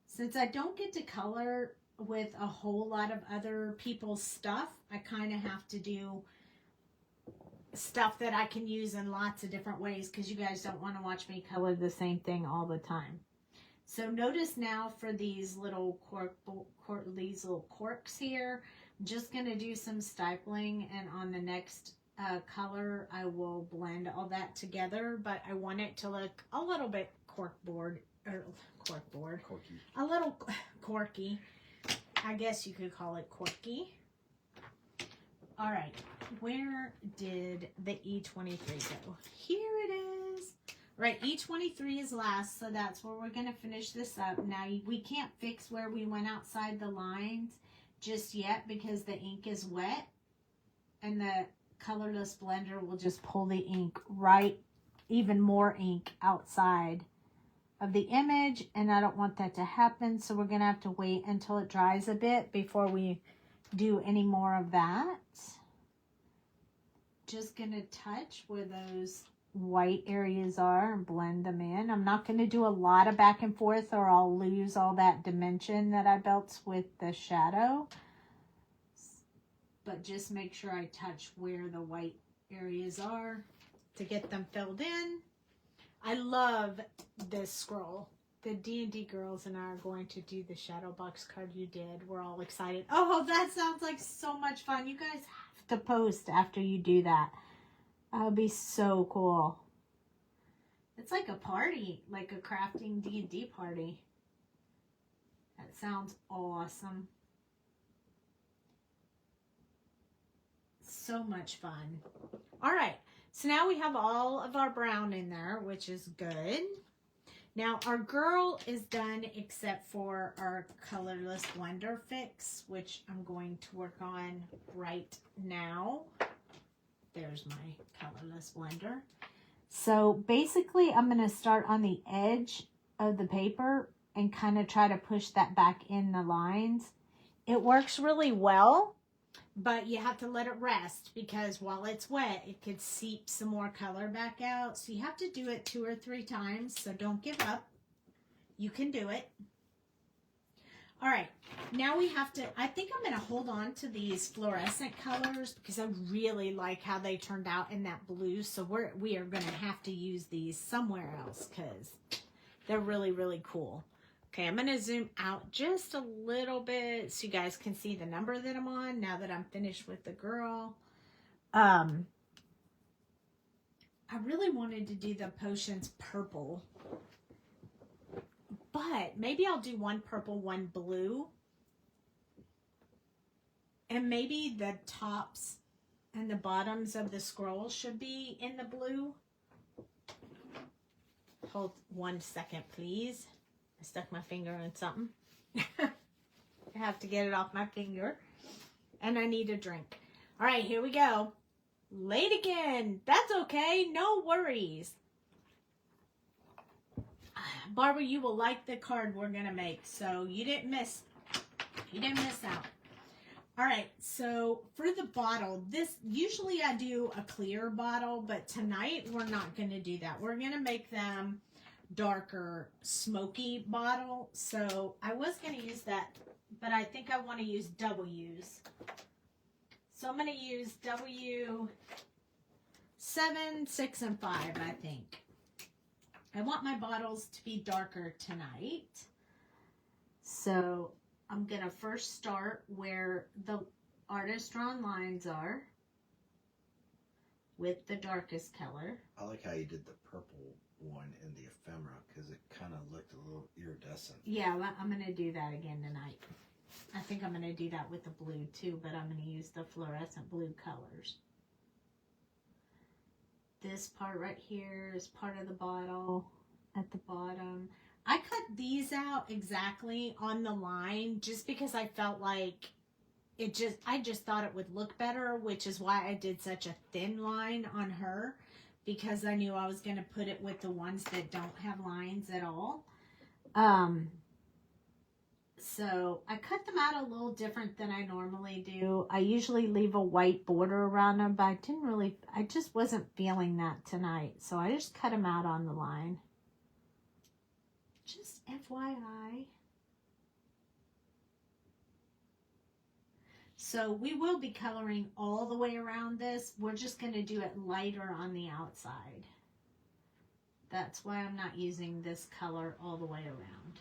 Since I don't get to color with a whole lot of other people's stuff, I kind of have to do stuff that I can use in lots of different ways, because you guys don't want to watch me color the same thing all the time. So notice now for these little corks here, I'm just going to do some stippling, and on the next color I will blend all that together, but I want it to look a little bit corky. A little quirky. I guess you could call it quirky. All right, where did the E23 go? Here it is. Right, E23 is last, so that's where we're going to finish this up. Now, we can't fix where we went outside the lines just yet because the ink is wet, and the colorless blender will just pull the ink right, even more ink outside of the image, and I don't want that to happen, so we're going to have to wait until it dries a bit before we do any more of that. Just going to touch where those white areas are and blend them in. I'm not going to do a lot of back and forth or I'll lose all that dimension that I built with the shadow. But just make sure I touch where the white areas are to get them filled in. I love this scroll. The D&D girls and I are going to do the shadow box card you did. We're all excited. Oh, that sounds like so much fun. You guys have to post after you do that. That would be so cool. It's like a party, like a crafting D&D party. That sounds awesome. So much fun. All right, so now we have all of our brown in there, which is good. Now our girl is done except for our colorless blender fix, which I'm going to work on right now. There's my colorless blender. So basically I'm going to start on the edge of the paper and kind of try to push that back in the lines. It works really well, but you have to let it rest because while it's wet, it could seep some more color back out. So you have to do it 2 or 3 times. So don't give up. You can do it. All right, now we have to, I think I'm going to hold on to these fluorescent colors because I really like how they turned out in that blue. So we are going to have to use these somewhere else because they're really, really cool. Okay, I'm going to zoom out just a little bit so you guys can see the number that I'm on now that I'm finished with the girl. I really wanted to do the potions purple. But maybe I'll do one purple, one blue. And maybe the tops and the bottoms of the scroll should be in the blue. Hold 1 second, please. I stuck my finger in something. I have to get it off my finger. And I need a drink. All right, here we go. Late again. That's okay. No worries. Barbara, you will like the card we're going to make. So you didn't miss out. All right. So for the bottle, usually I do a clear bottle, but tonight we're not going to do that. We're going to make them darker, smoky bottle. So I was going to use that, but I think I want to use W's. So I'm going to use W 7, 6, and 5, I think. I want my bottles to be darker tonight. So I'm going to first start where the artist drawn lines are with the darkest color. I like how you did the purple one in the ephemera because it kind of looked a little iridescent. Yeah, I'm going to do that again tonight. I think I'm going to do that with the blue too, but I'm going to use the fluorescent blue colors. This part right here is part of the bottle at the bottom. I cut these out exactly on the line just because I felt like I just thought it would look better, which is why I did such a thin line on her because I knew I was going to put it with the ones that don't have lines at all. So I cut them out a little different than I normally do. I usually leave a white border around them, but I just wasn't feeling that tonight. So I just cut them out on the line. Just FYI. So we will be coloring all the way around this. We're just going to do it lighter on the outside. That's why I'm not using this color all the way around.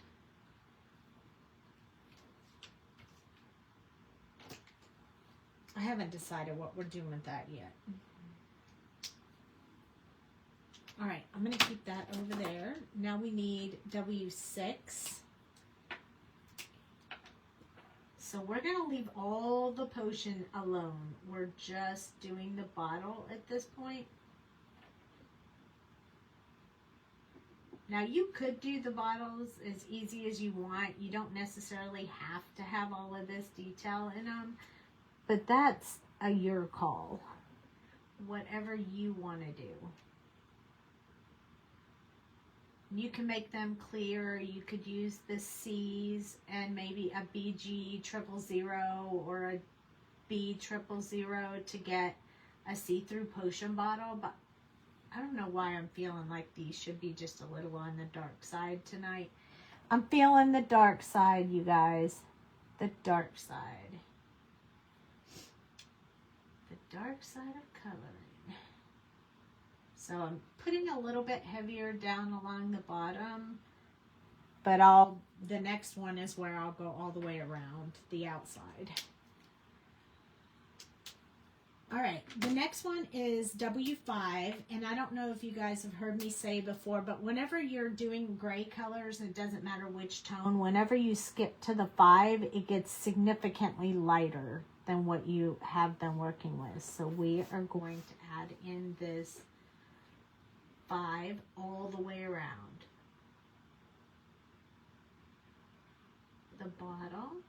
I haven't decided what we're doing with that yet. All right, I'm going to keep that over there. Now we need W6. So we're going to leave all the potion alone. We're just doing the bottle at this point. Now you could do the bottles as easy as you want. You don't necessarily have to have all of this detail in them. But that's your call. Whatever you want to do. You can make them clear. You could use the C's and maybe a BG 000 or a B 000 to get a see-through potion bottle. But I don't know why I'm feeling like these should be just a little on the dark side tonight. I'm feeling the dark side, you guys. The dark side. The dark side of coloring. So I'm putting a little bit heavier down along the bottom, but the next one is where I'll go all the way around the outside. All right, the next one is W5, and I don't know if you guys have heard me say before, but whenever you're doing gray colors, it doesn't matter which tone, whenever you skip to the 5, it gets significantly lighter than what you have been working with. So we are going to add in this 5 all the way around the bottom.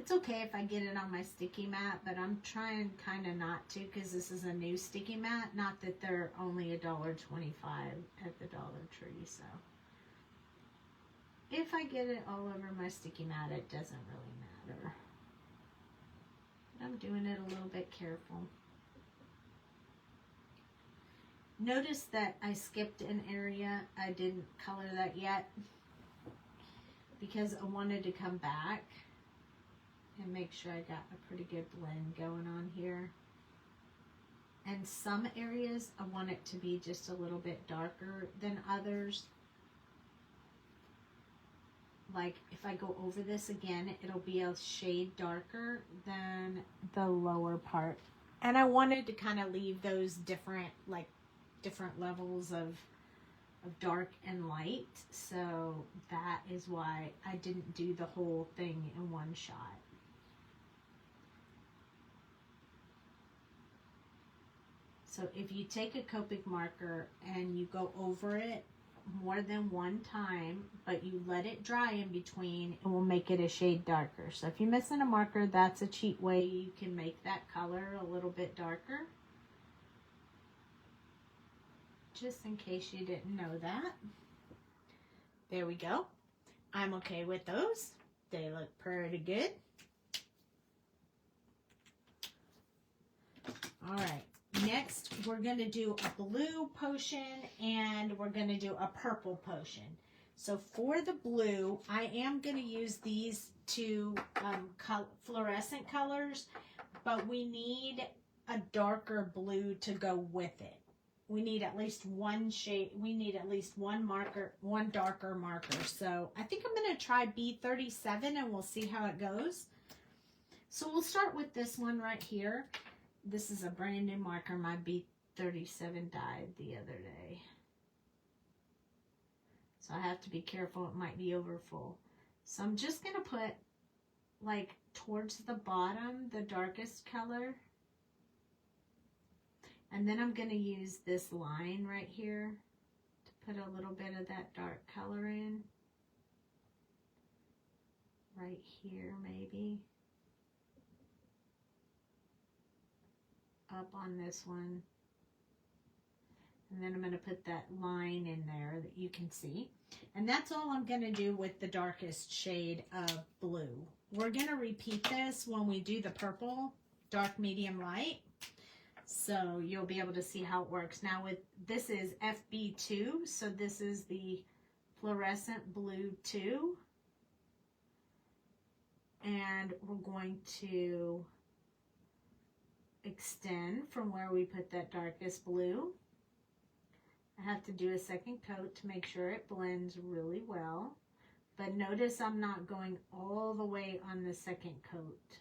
It's okay if I get it on my sticky mat, but I'm trying kind of not to because this is a new sticky mat. Not that they're only $1.25 at the Dollar Tree. So if I get it all over my sticky mat, it doesn't really matter. But I'm doing it a little bit careful. Notice that I skipped an area. I didn't color that yet because I wanted to come back and make sure I got a pretty good blend going on here. And some areas I want it to be just a little bit darker than others. Like if I go over this again, it'll be a shade darker than the lower part. And I wanted to kind of leave those different levels of dark and light. So that is why I didn't do the whole thing in one shot. So if you take a Copic marker and you go over it more than one time, but you let it dry in between, it will make it a shade darker. So if you're missing a marker, that's a cheap way you can make that color a little bit darker. Just in case you didn't know that. There we go. I'm okay with those. They look pretty good. All right. Next, we're going to do a blue potion and we're going to do a purple potion. So for the blue, I am going to use these two fluorescent colors, but we need a darker blue to go with it. We need at least one shade. We need at least one marker, one darker marker. So I think I'm going to try B37 and we'll see how it goes. So we'll start with this one right here. This is a brand new marker. My B37 died the other day. So I have to be careful. It might be over full. So I'm just going to put like towards the bottom, the darkest color. And then I'm going to use this line right here to put a little bit of that dark color in. Right here maybe. Up on this one, and then I'm going to put that line in there that you can see, and that's all I'm going to do with the darkest shade of blue. We're going to repeat this when we do the purple, dark, medium, light, so you'll be able to see how it works. Now with this is FB2, so this is the fluorescent blue 2, and we're going to extend from where we put that darkest blue. I have to do a second coat to make sure it blends really well. But notice I'm not going all the way on the second coat.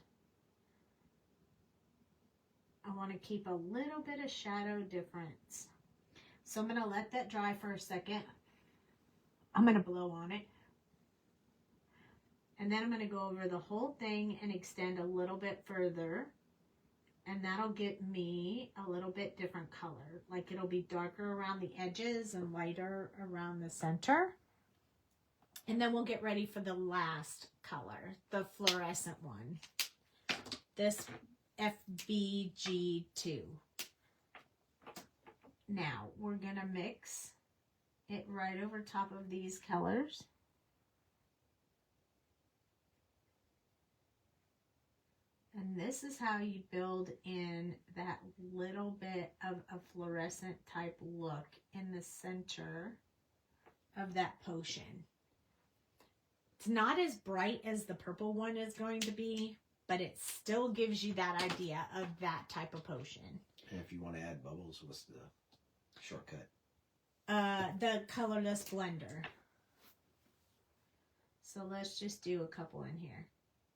I want to keep a little bit of shadow difference. So I'm going to let that dry for a second. I'm going to blow on it. And then I'm going to go over the whole thing and extend a little bit further. And that'll get me a little bit different color. Like it'll be darker around the edges and lighter around the center. And then we'll get ready for the last color, the fluorescent one. This FBG2. Now we're gonna mix it right over top of these colors. And this is how you build in that little bit of a fluorescent type look in the center of that potion. It's not as bright as the purple one is going to be, but it still gives you that idea of that type of potion. And if you want to add bubbles, what's the shortcut? The colorless blender. So let's just do a couple in here.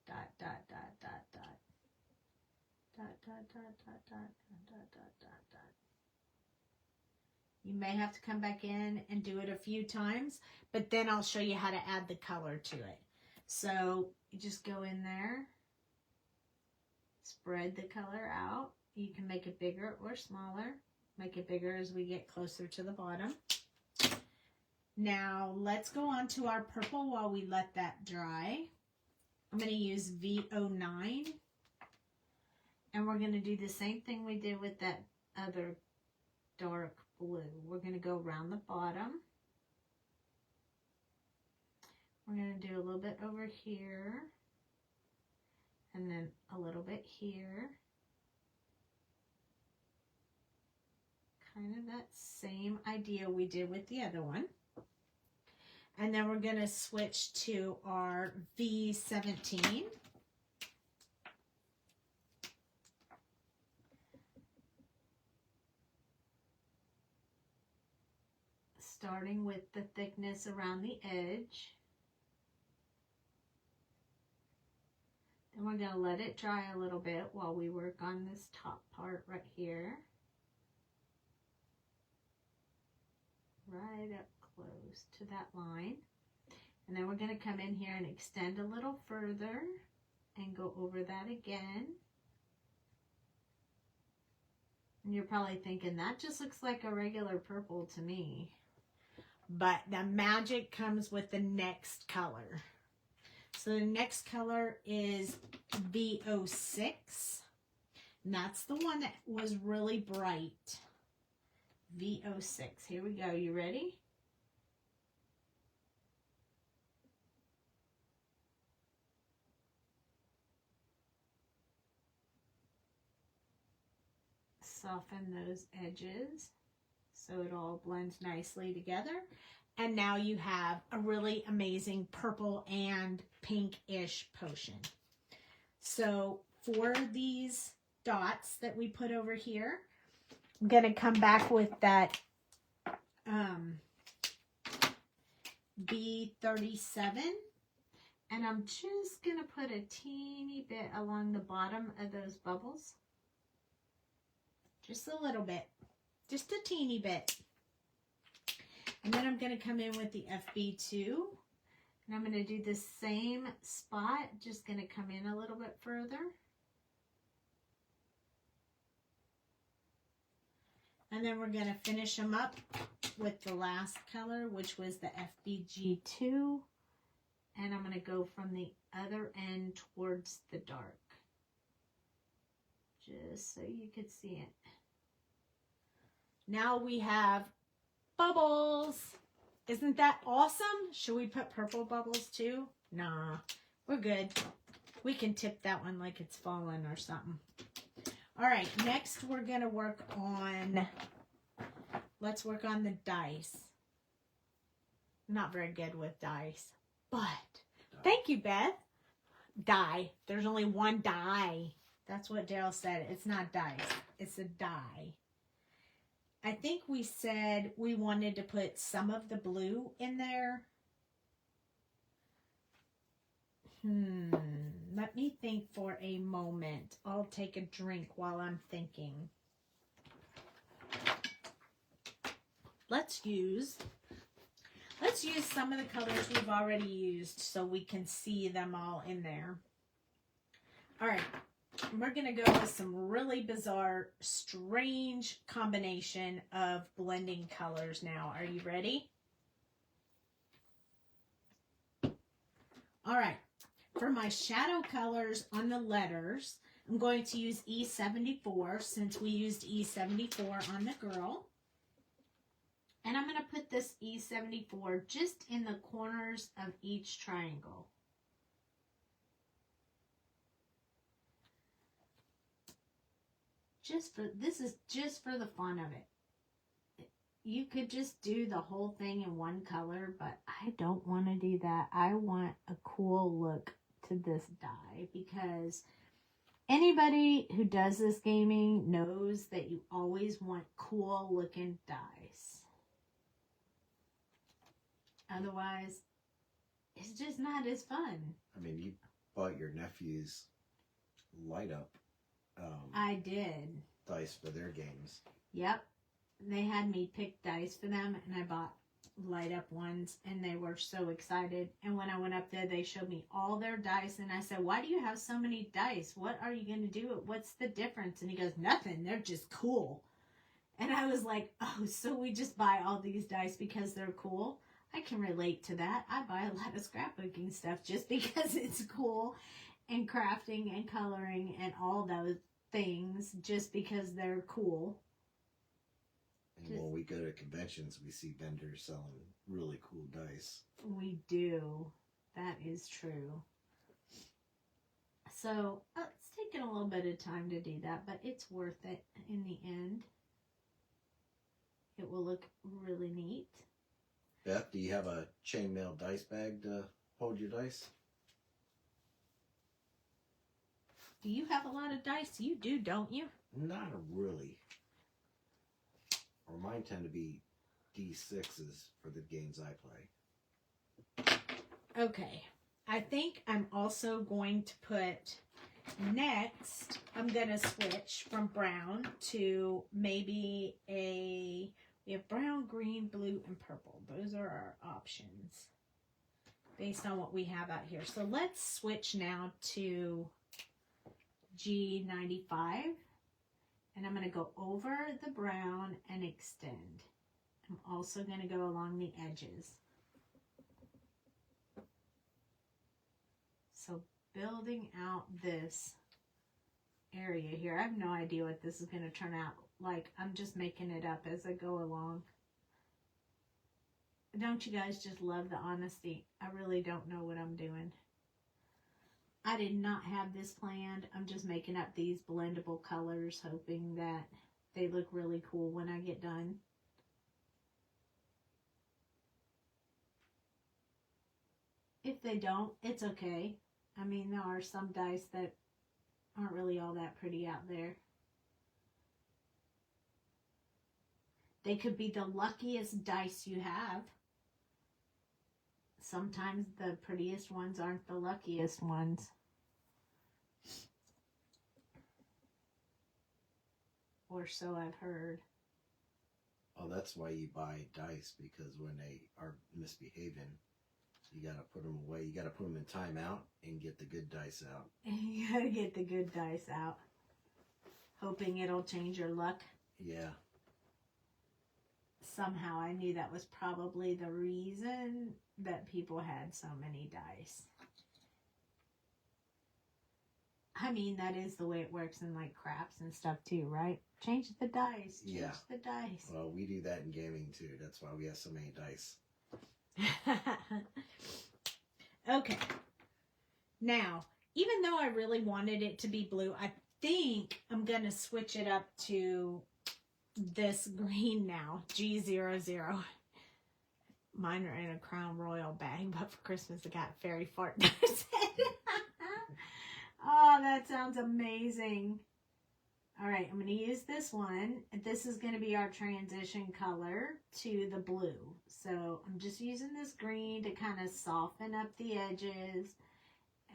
Dot, dot, dot, dot, dot. Dot, dot, dot, dot, dot, dot, dot, dot, dot. You may have to come back in and do it a few times, but then I'll show you how to add the color to it. So you just go in there, spread the color out. You can make it bigger or smaller. Make it bigger as we get closer to the bottom. Now let's go on to our purple while we let that dry. I'm going to use V09. And we're going to do the same thing we did with that other dark blue. We're going to go around the bottom. We're going to do a little bit over here. And then a little bit here. Kind of that same idea we did with the other one. And then we're going to switch to our V17. Starting with the thickness around the edge. Then we're going to let it dry a little bit while we work on this top part right here. Right up close to that line. And then we're going to come in here and extend a little further and go over that again. And you're probably thinking, that just looks like a regular purple to me. But the magic comes with the next color. So the next color is V06. And that's the one that was really bright. V06. Here we go. You ready? Soften those edges so it all blends nicely together. And now you have a really amazing purple and pinkish potion. So for these dots that we put over here, I'm going to come back with that B37. And I'm just going to put a teeny bit along the bottom of those bubbles. Just a little bit. Just a teeny bit. And then I'm going to come in with the FB2. And I'm going to do the same spot. Just going to come in a little bit further. And then we're going to finish them up with the last color, which was the FBG2. And I'm going to go from the other end towards the dark. Just so you could see it. Now we have bubbles. Isn't that awesome? Should we put purple bubbles too? Nah, we're good. We can tip that one like it's fallen or something. All right, next we're going to work on, let's work on the dice. I'm not very good with dice, but thank you, Beth. Die. There's only one die. That's what Daryl said. It's not dice. It's a die. I think we said we wanted to put some of the blue in there. Let me think for a moment. I'll take a drink while I'm thinking. Let's use some of the colors we've already used so we can see them all in there. All right. We're going to go with some really bizarre, strange combination of blending colors now. Are you ready? All right. For my shadow colors on the letters, I'm going to use E74 since we used E74 on the girl. And I'm going to put this E74 just in the corners of each triangle. This is just for the fun of it. You could just do the whole thing in one color, but I don't want to do that. I want a cool look to this die because anybody who does this gaming knows that you always want cool looking dies. Otherwise, it's just not as fun. I mean, you bought your nephew's light up I did. dice for their games. Yep. They had me pick dice for them, and I bought light up ones, and they were so excited. And when I went up there, they showed me all their dice, and I said, why do you have so many dice? What are you going to do? What's the difference? And he goes, nothing. They're just cool. And I was like, oh, so we just buy all these dice because they're cool? I can relate to that. I buy a lot of scrapbooking stuff just because it's cool, and crafting and coloring and all those things just because they're cool. And when we go to conventions, we see vendors selling really cool dice. We do. That is true. So it's taken a little bit of time to do that, but it's worth it in the end. It will look really neat. Beth, do you have a chainmail dice bag to hold your dice? Do you have a lot of dice? You do, don't you? Not really. Or mine tend to be D6s for the games I play. Okay. I think I'm also going to put next, I'm going to switch from brown to maybe we have brown, green, blue, and purple. Those are our options based on what we have out here. So let's switch now to G95. And I'm going to go over the brown and extend. I'm also going to go along the edges. So building out this area here. I have no idea what this is going to turn out like. I'm just making it up as I go along. Don't you guys just love the honesty? I really don't know what I'm doing. I did not have this planned. I'm just making up these blendable colors, hoping that they look really cool when I get done. If they don't, it's okay. I mean, there are some dice that aren't really all that pretty out there. They could be the luckiest dice you have. Sometimes the prettiest ones aren't the luckiest ones. Or so I've heard. Oh, that's why you buy dice, because when they are misbehaving, you gotta put them away. You gotta put them in timeout and get the good dice out. You gotta get the good dice out. Hoping it'll change your luck. Yeah. Somehow I knew that was probably the reason that people had so many dice. I mean, that is the way it works in like crafts and stuff too, right? Change the dice. Change the dice. Well, we do that in gaming too. That's why we have so many dice. Okay. Now, even though I really wanted it to be blue, I think I'm going to switch it up to this green now, G00. Mine are in a Crown Royal bag, but for Christmas I got fairy fart dice. Oh, that sounds amazing. All right, I'm going to use this one. This is going to be our transition color to the blue. So I'm just using this green to kind of soften up the edges.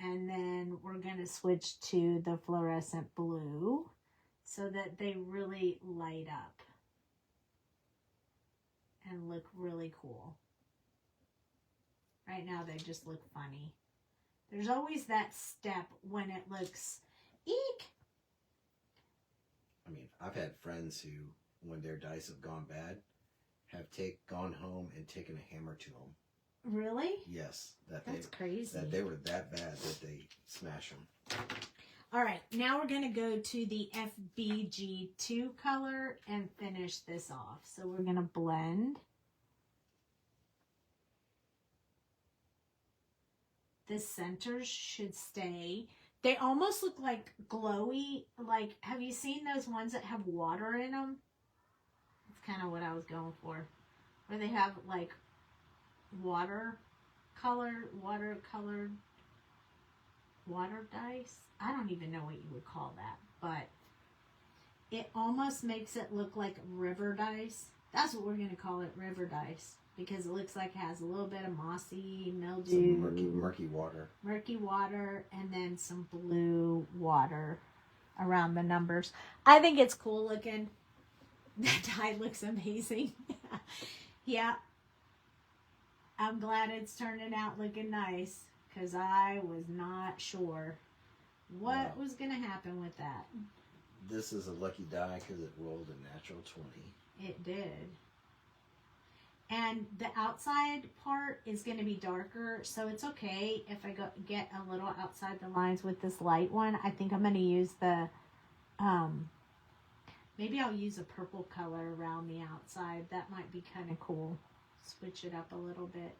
And then we're going to switch to the fluorescent blue so that they really light up and look really cool. Right now they just look funny. There's always that step when it looks eek. I mean, I've had friends who, when their dice have gone bad, have gone home and taken a hammer to them. Really? Yes. That's crazy. That they were that bad that they smash them. All right, now we're going to go to the FBG2 color and finish this off. So we're going to blend. The centers should stay. They almost look like glowy. Like, have you seen those ones that have water in them? That's kind of what I was going for. Where they have like water dice. I don't even know what you would call that, but it almost makes it look like river dice. That's what we're going to call it, river dice. because it looks like it has a little bit of mossy mildew. Some murky water. Murky water, and then some blue water around the numbers. I think it's cool looking. The die looks amazing. Yeah. I'm glad it's turning out looking nice, because I was not sure what was going to happen with that. This is a lucky die because it rolled a natural 20. It did. And the outside part is going to be darker, so it's okay if I get a little outside the lines with this light one. I think I'm going to use the, maybe I'll use a purple color around the outside. That might be kind of cool. Switch it up a little bit.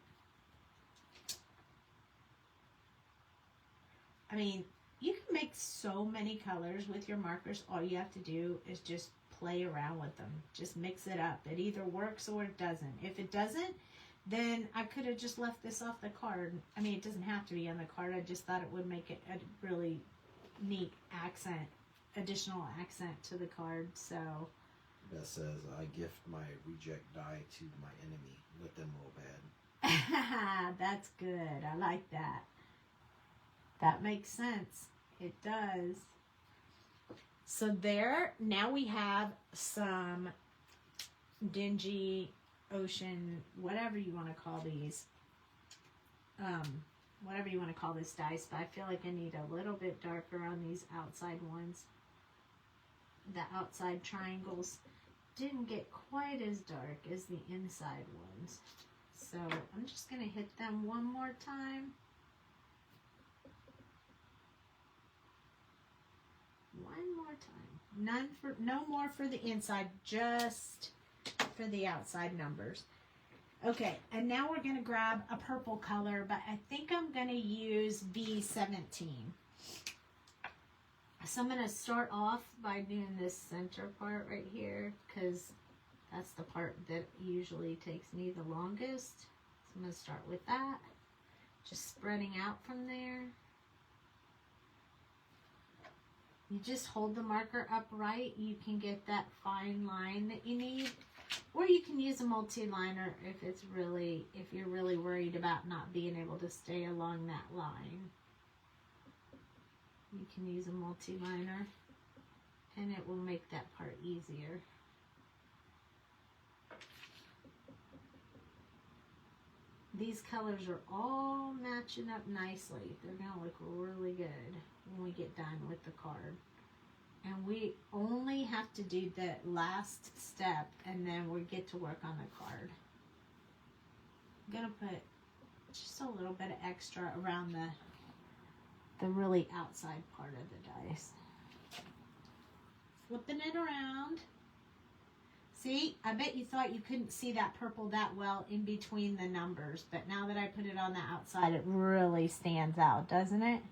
I mean, you can make so many colors with your markers. All you have to do is just play around with them. Just mix it up. It either works or it doesn't. If it doesn't, then I could have just left this off the card. I mean, it doesn't have to be on the card. I just thought it would make it a really neat accent, additional accent to the card. So That says, I gift my reject die to my enemy. Let them roll bad. that's good. I like that. That makes sense. It does. So there, now we have some dingy ocean, whatever you want to call these. Whatever you want to call this dice, but I feel like I need a little bit darker on these outside ones. The outside triangles didn't get quite as dark as the inside ones. So I'm just going to hit them one more time. One more time. No more for the inside, just for the outside numbers. Okay, and now we're going to grab a purple color, but I think I'm going to use B17. So I'm going to start off by doing this center part right here, because that's the part that usually takes me the longest. So I'm going to start with that, just spreading out from there. You just hold the marker upright. You can get that fine line that you need. Or you can use a multi-liner if you're really worried about not being able to stay along that line. You can use a multi-liner and it will make that part easier. These colors are all matching up nicely. They're going to look really good when we get done with the card. And we only have to do the last step and then we get to work on the card. I'm going to put just a little bit of extra around the really outside part of the dice. Flipping it around. See, I bet you thought you couldn't see that purple that well in between the numbers, but now that I put it on the outside, it really stands out, doesn't it?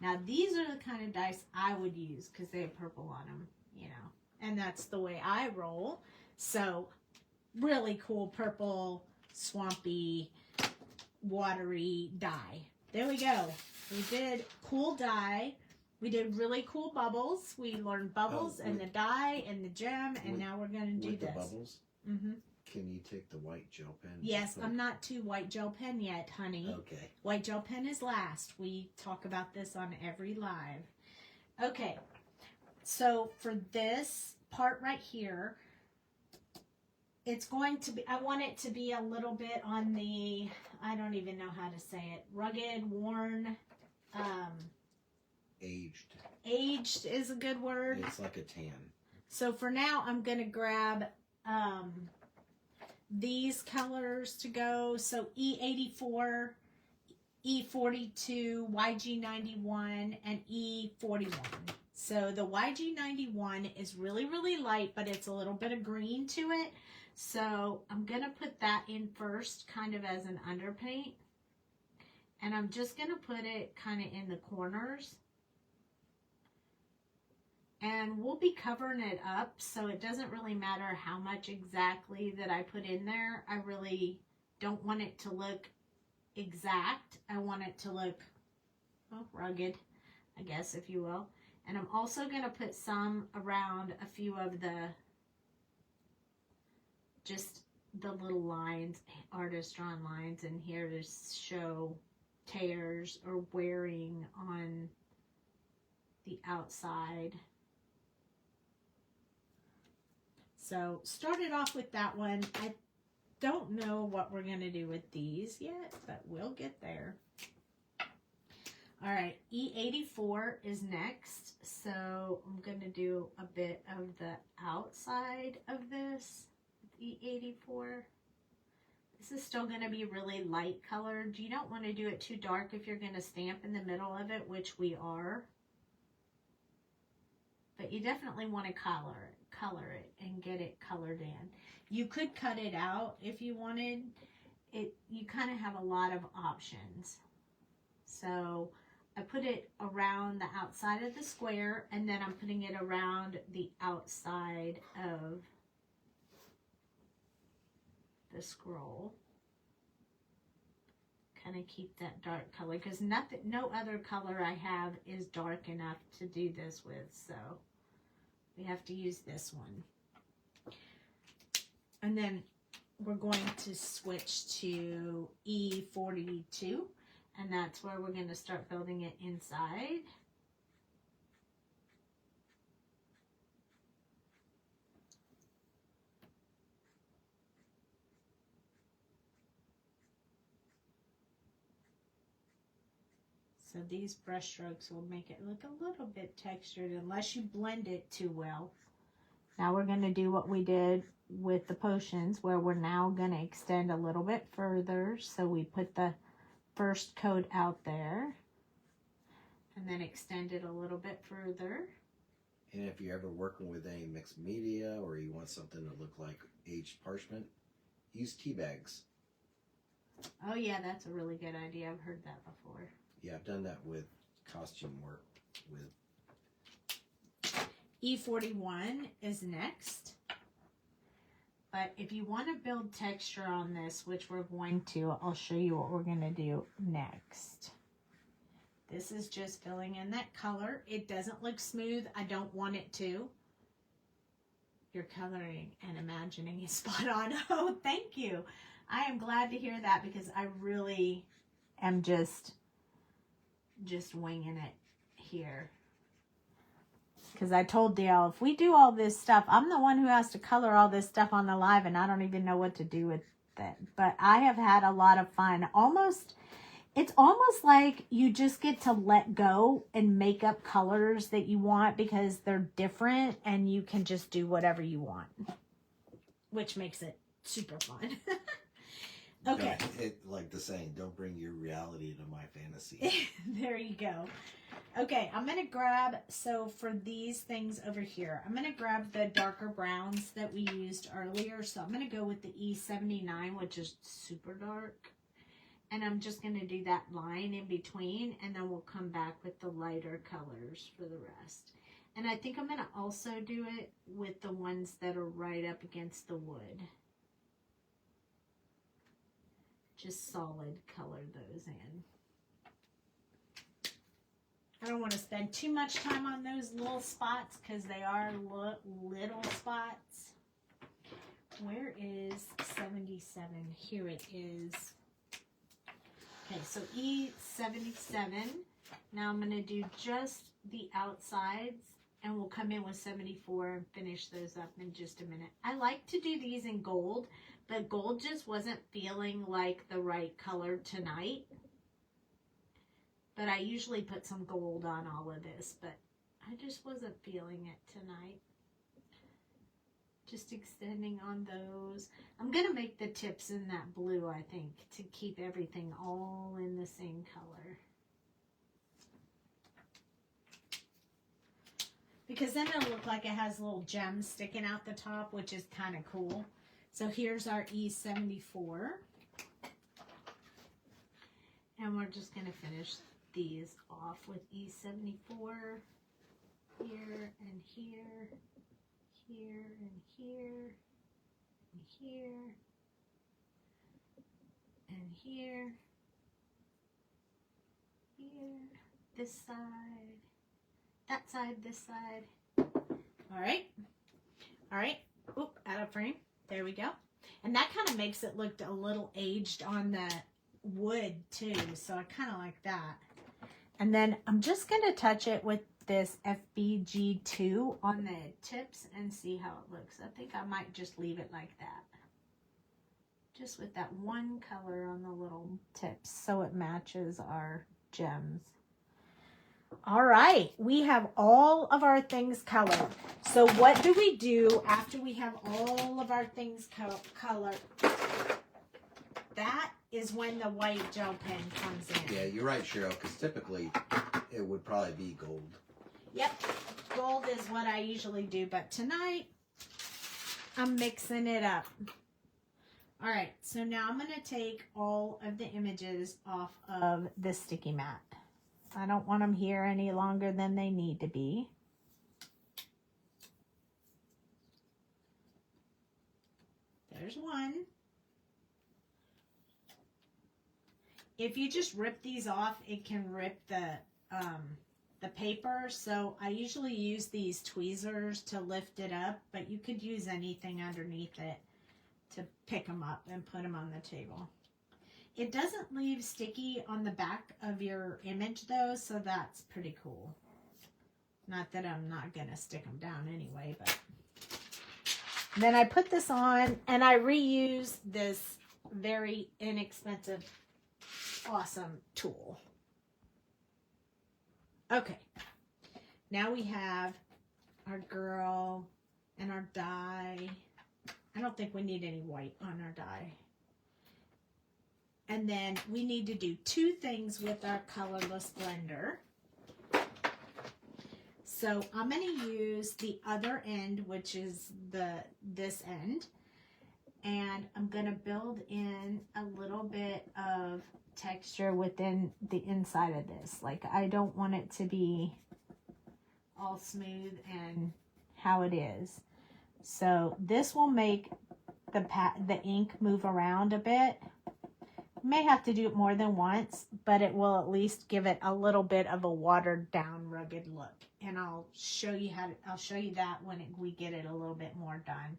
Now, these are the kind of dice I would use because they have purple on them, you know, and that's the way I roll. So, really cool purple, swampy, watery die. There we go. We did cool die. We did really cool bubbles. We learned bubbles and the die and the gem, and now we're going to do this. With the bubbles? Mm-hmm. Can you take the white gel pen? Yes, I'm not to white gel pen yet, honey. Okay. White gel pen is last. We talk about this on every live. Okay, so for this part right here, it's going to be, I want it to be a little bit on the, I don't even know how to say it, rugged, worn, Aged. Aged is a good word. It's like a tan. So for now, I'm going to grab these colors to go. So E84, E42, YG91, and E41. So the YG91 is really, really light, but it's a little bit of green to it. So I'm going to put that in first, kind of as an underpaint. And I'm just going to put it kind of in the corners. And we'll be covering it up, so it doesn't really matter how much exactly that I put in there. I really don't want it to look exact. I want it to look, well, rugged, I guess, if you will. And I'm also going to put some around a few of the just the little lines, artist drawn lines in here to show tears or wearing on the outside. So started off with that one. I don't know what we're going to do with these yet, but we'll get there. All right, E84 is next. So I'm going to do a bit of the outside of this E84. This is still going to be really light colored. You don't want to do it too dark if you're going to stamp in the middle of it, which we are. But you definitely want to color it and get it colored in. You could cut it out if you wanted. You kind of have a lot of options. So I put it around the outside of the square, and then I'm putting it around the outside of the scroll. Kind of keep that dark color, because no other color I have is dark enough to do this with, so we have to use this one. And then we're going to switch to E42, and that's where we're going to start building it inside. So these brush strokes will make it look a little bit textured unless you blend it too well. Now we're going to do what we did with the potions, where we're now going to extend a little bit further. So we put the first coat out there and then extend it a little bit further. And if you're ever working with any mixed media, or you want something to look like aged parchment, use tea bags. Oh yeah, that's a really good idea. I've heard that before. Yeah, I've done that with costume work. E41 is next. But if you want to build texture on this, which we're going to, I'll show you what we're going to do next. This is just filling in that color. It doesn't look smooth. I don't want it to. Your coloring and imagining is spot on. Oh, thank you. I am glad to hear that, because I really am just winging it here. Because I told Dale, if we do all this stuff, I'm the one who has to color all this stuff on the live, and I don't even know what to do with it. But I have had a lot of fun. It's almost like you just get to let go and make up colors that you want, because they're different and you can just do whatever you want, which makes it super fun. Okay. Like the saying, don't bring your reality to my fantasy. There you go. Okay, I'm going to grab, so for these things over here, I'm going to grab the darker browns that we used earlier. So I'm going to go with the E79, which is super dark. And I'm just going to do that line in between, and then we'll come back with the lighter colors for the rest. And I think I'm going to also do it with the ones that are right up against the wood. Just solid color those in. I don't want to spend too much time on those little spots, because they are little spots. Where is 77? Here it is. Okay, so E77. Now I'm going to do just the outsides, and we'll come in with 74 and finish those up in just a minute. I like to do these in gold, but gold just wasn't feeling like the right color tonight. But I usually put some gold on all of this, but I just wasn't feeling it tonight. Just extending on those. I'm going to make the tips in that blue, I think, to keep everything all in the same color. Because then it'll look like it has little gems sticking out the top, which is kind of cool. So here's our E74. And we're just going to finish these off with E74 here and here, here and here, and here, and here, here, this side, that side, this side. All right. Oop, out of frame. There we go. And that kind of makes it look a little aged on the wood too. So I kind of like that. And then I'm just going to touch it with this FBG2 on the tips and see how it looks. I think I might just leave it like that. Just with that one color on the little tips so it matches our gems. All right, we have all of our things colored. So what do we do after we have all of our things colored? That is when the white gel pen comes in. Yeah, you're right, Cheryl, because typically it would probably be gold. Yep, gold is what I usually do, but tonight I'm mixing it up. All right, so now I'm going to take all of the images off of the sticky mat. I don't want them here any longer than they need to be. There's one. If you just rip these off, it can rip the paper. So I usually use these tweezers to lift it up, but you could use anything underneath it to pick them up and put them on the table. It doesn't leave sticky on the back of your image though, so that's pretty cool. Not that I'm not gonna stick them down anyway, but then I put this on and I reuse this very inexpensive, awesome tool. Okay, now we have our girl and our die. I don't think we need any white on our die. And then we need to do two things with our colorless blender. So I'm going to use the other end, which is this end. And I'm going to build in a little bit of texture within the inside of this. Like, I don't want it to be all smooth and how it is. So this will make the ink move around a bit. May have to do it more than once, but it will at least give it a little bit of a watered down, rugged look. And I'll show you that when we get it a little bit more done.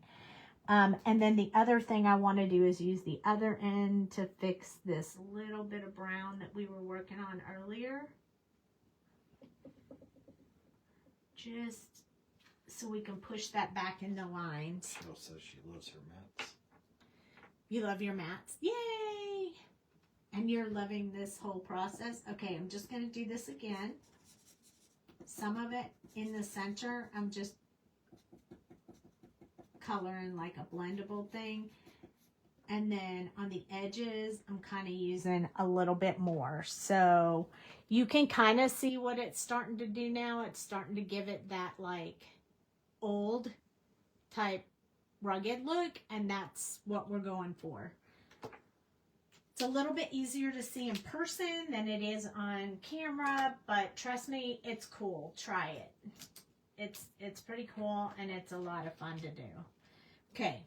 And then the other thing I want to do is use the other end to fix this little bit of brown that we were working on earlier. Just so we can push that back in the lines. Cheryl says she loves her mats. You love your mats? Yay! And you're loving this whole process? Okay, I'm just going to do this again. Some of it in the center, I'm just coloring like a blendable thing. And then on the edges, I'm kind of using a little bit more. So you can kind of see what it's starting to do now. It's starting to give it that like old type rugged look, and that's what we're going for. It's a little bit easier to see in person than it is on camera, but trust me, it's cool. Try it. It's pretty cool, and it's a lot of fun to do. Okay,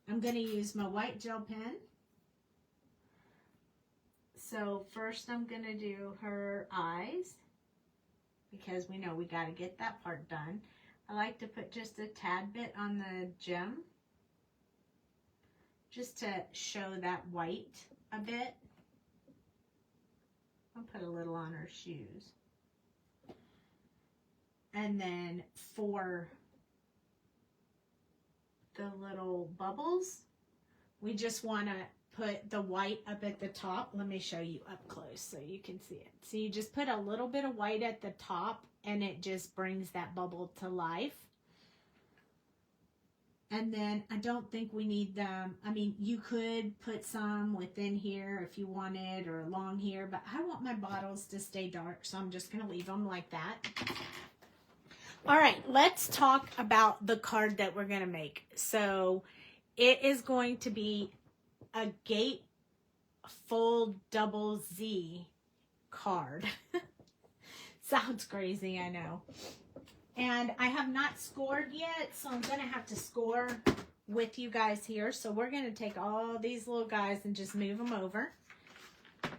I'm going to use my white gel pen. So first I'm going to do her eyes, because we know we got to get that part done. I like to put just a tad bit on the gem, just to show that white a bit. I'll put a little on her shoes. And then for the little bubbles, we just want to put the white up at the top. Let me show you up close so you can see it. So you just put a little bit of white at the top, and it just brings that bubble to life. And then I don't think we need them. I mean, you could put some within here if you wanted, or along here, but I want my bottles to stay dark, so I'm just going to leave them like that. All right, let's talk about the card that we're going to make. So it is going to be a Gatefold double Z card. Sounds crazy, I know. And I have not scored yet, so I'm going to have to score with you guys here. So we're going to take all these little guys and just move them over.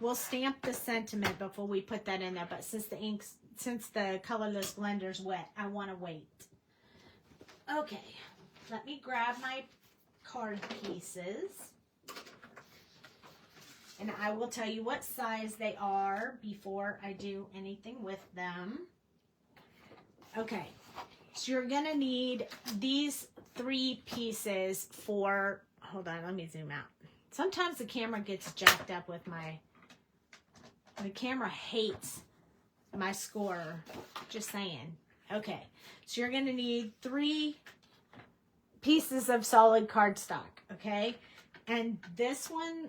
We'll stamp the sentiment before we put that in there, but since the colorless blender's wet, I want to wait. Okay, let me grab my card pieces. And I will tell you what size they are before I do anything with them. Okay, so you're going to need these 3 pieces for, hold on, let me zoom out. Sometimes the camera gets jacked up with the camera hates my scorer, just saying. Okay, so you're going to need 3 pieces of solid cardstock, okay? And this one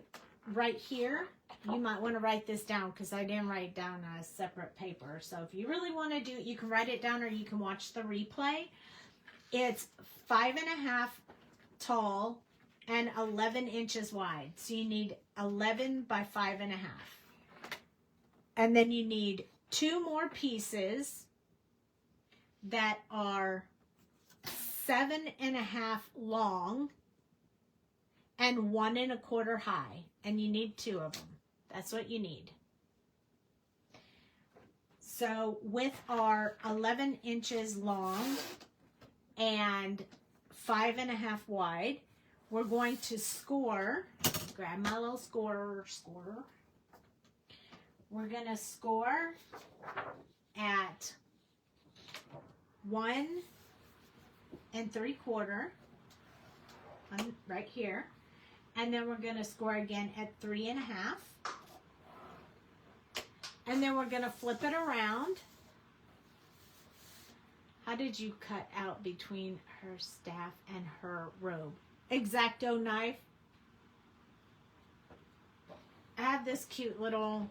right here, you might want to write this down because I didn't write it down on a separate paper. So if you really want to do it, you can write it down or you can watch the replay. It's 5.5 tall and 11 inches wide. So you need 11 by 5.5. And then you need 2 more pieces that are 7.5 long and 1 1/4 high. And you need 2 of them. That's what you need. So with our 11 inches long and 5.5 wide, we're going to score. Grab my little scorer. We're going to score at 1 3/4 right here. And then we're going to score again at 3.5. And then we're going to flip it around. How did you cut out between her staff and her robe? X-Acto knife. I have this cute little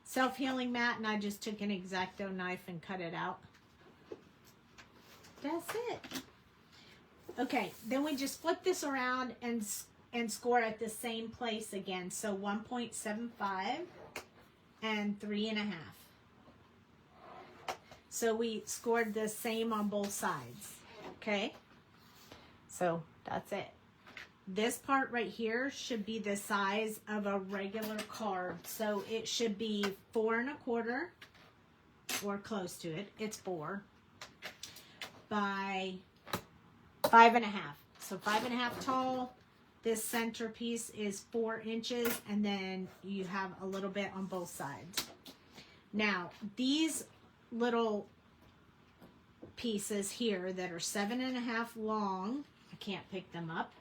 self-healing mat, and I just took an X-Acto knife and cut it out. That's it. Okay, then we just flip this around and score at the same place again. So 1.75 and 3.5. So we scored the same on both sides. Okay, so that's it. This part right here should be the size of a regular card. So it should be 4 1/4 or close to it. It's 4 by 5.5. So 5.5 tall. This centerpiece is 4 inches, and then you have a little bit on both sides. Now, these little pieces here that are 7.5 long, I can't pick them up,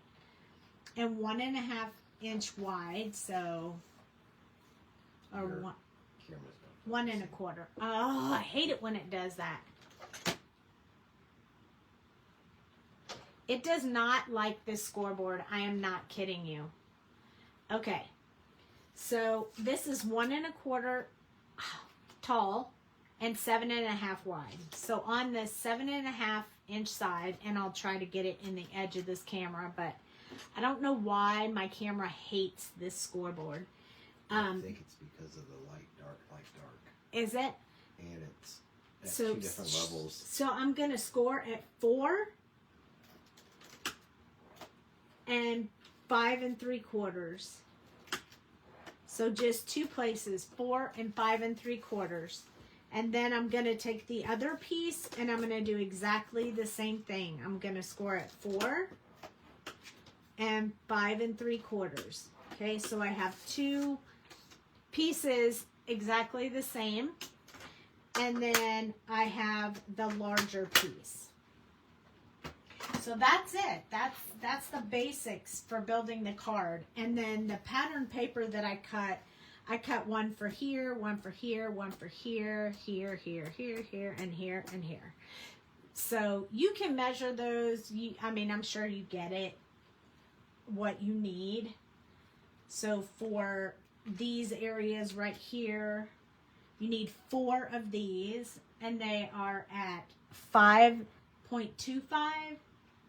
and 1.5 inch wide, so, or 1 1/4. Oh, I hate it when it does that. It does not like this scoreboard. I am not kidding you. Okay. So this is 1 1/4 tall and 7.5 wide. So on the 7.5 inch side, and I'll try to get it in the edge of this camera, but I don't know why my camera hates this scoreboard. I think it's because of the light, dark. Is it? And it's at 2 different levels. So I'm going to score at 4 and 5 3/4. So just 2 places, 4 and 5 3/4. And then I'm going to take the other piece and I'm going to do exactly the same thing. I'm going to score at 4 and 5 3/4. Okay, so I have 2 pieces exactly the same. And then I have the larger piece. So that's it. That's the basics for building the card. And then the pattern paper that I cut one for here, one for here, one for here, here, and here, and here. So you can measure those. I mean, I'm sure you get it, what you need. So for these areas right here, you need 4 of these, and they are at 5.25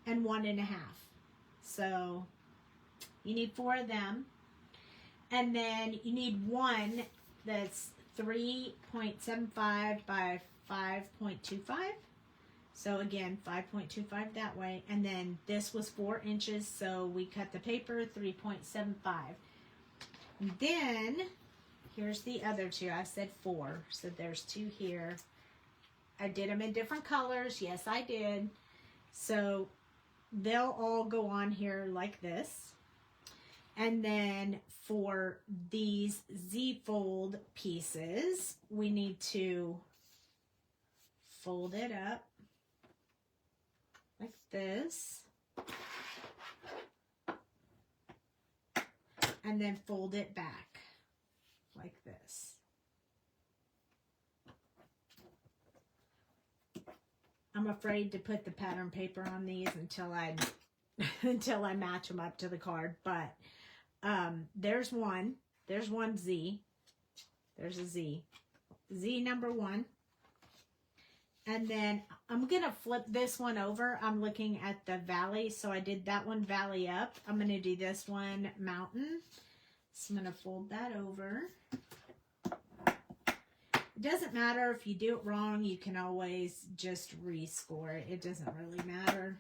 and 1.5. So you need 4 of them. And then you need one that's 3.75 by 5.25. So again, 5.25 that way. And then this was 4 inches, so we cut the paper 3.75. Then here's the other 2. I said 4, so there's 2 here. I did them in different colors. Yes, I did. So they'll all go on here like this. And then for these Z-fold pieces, we need to fold it up like this. And then fold it back like this. I'm afraid to put the pattern paper on these until I match them up to the card, but there's one Z. There's a Z. Z number 1. And then I'm going to flip this one over. I'm looking at the valley. So I did that one valley up. I'm going to do this one mountain. So I'm going to fold that over. It doesn't matter if you do it wrong. You can always just rescore it. It doesn't really matter.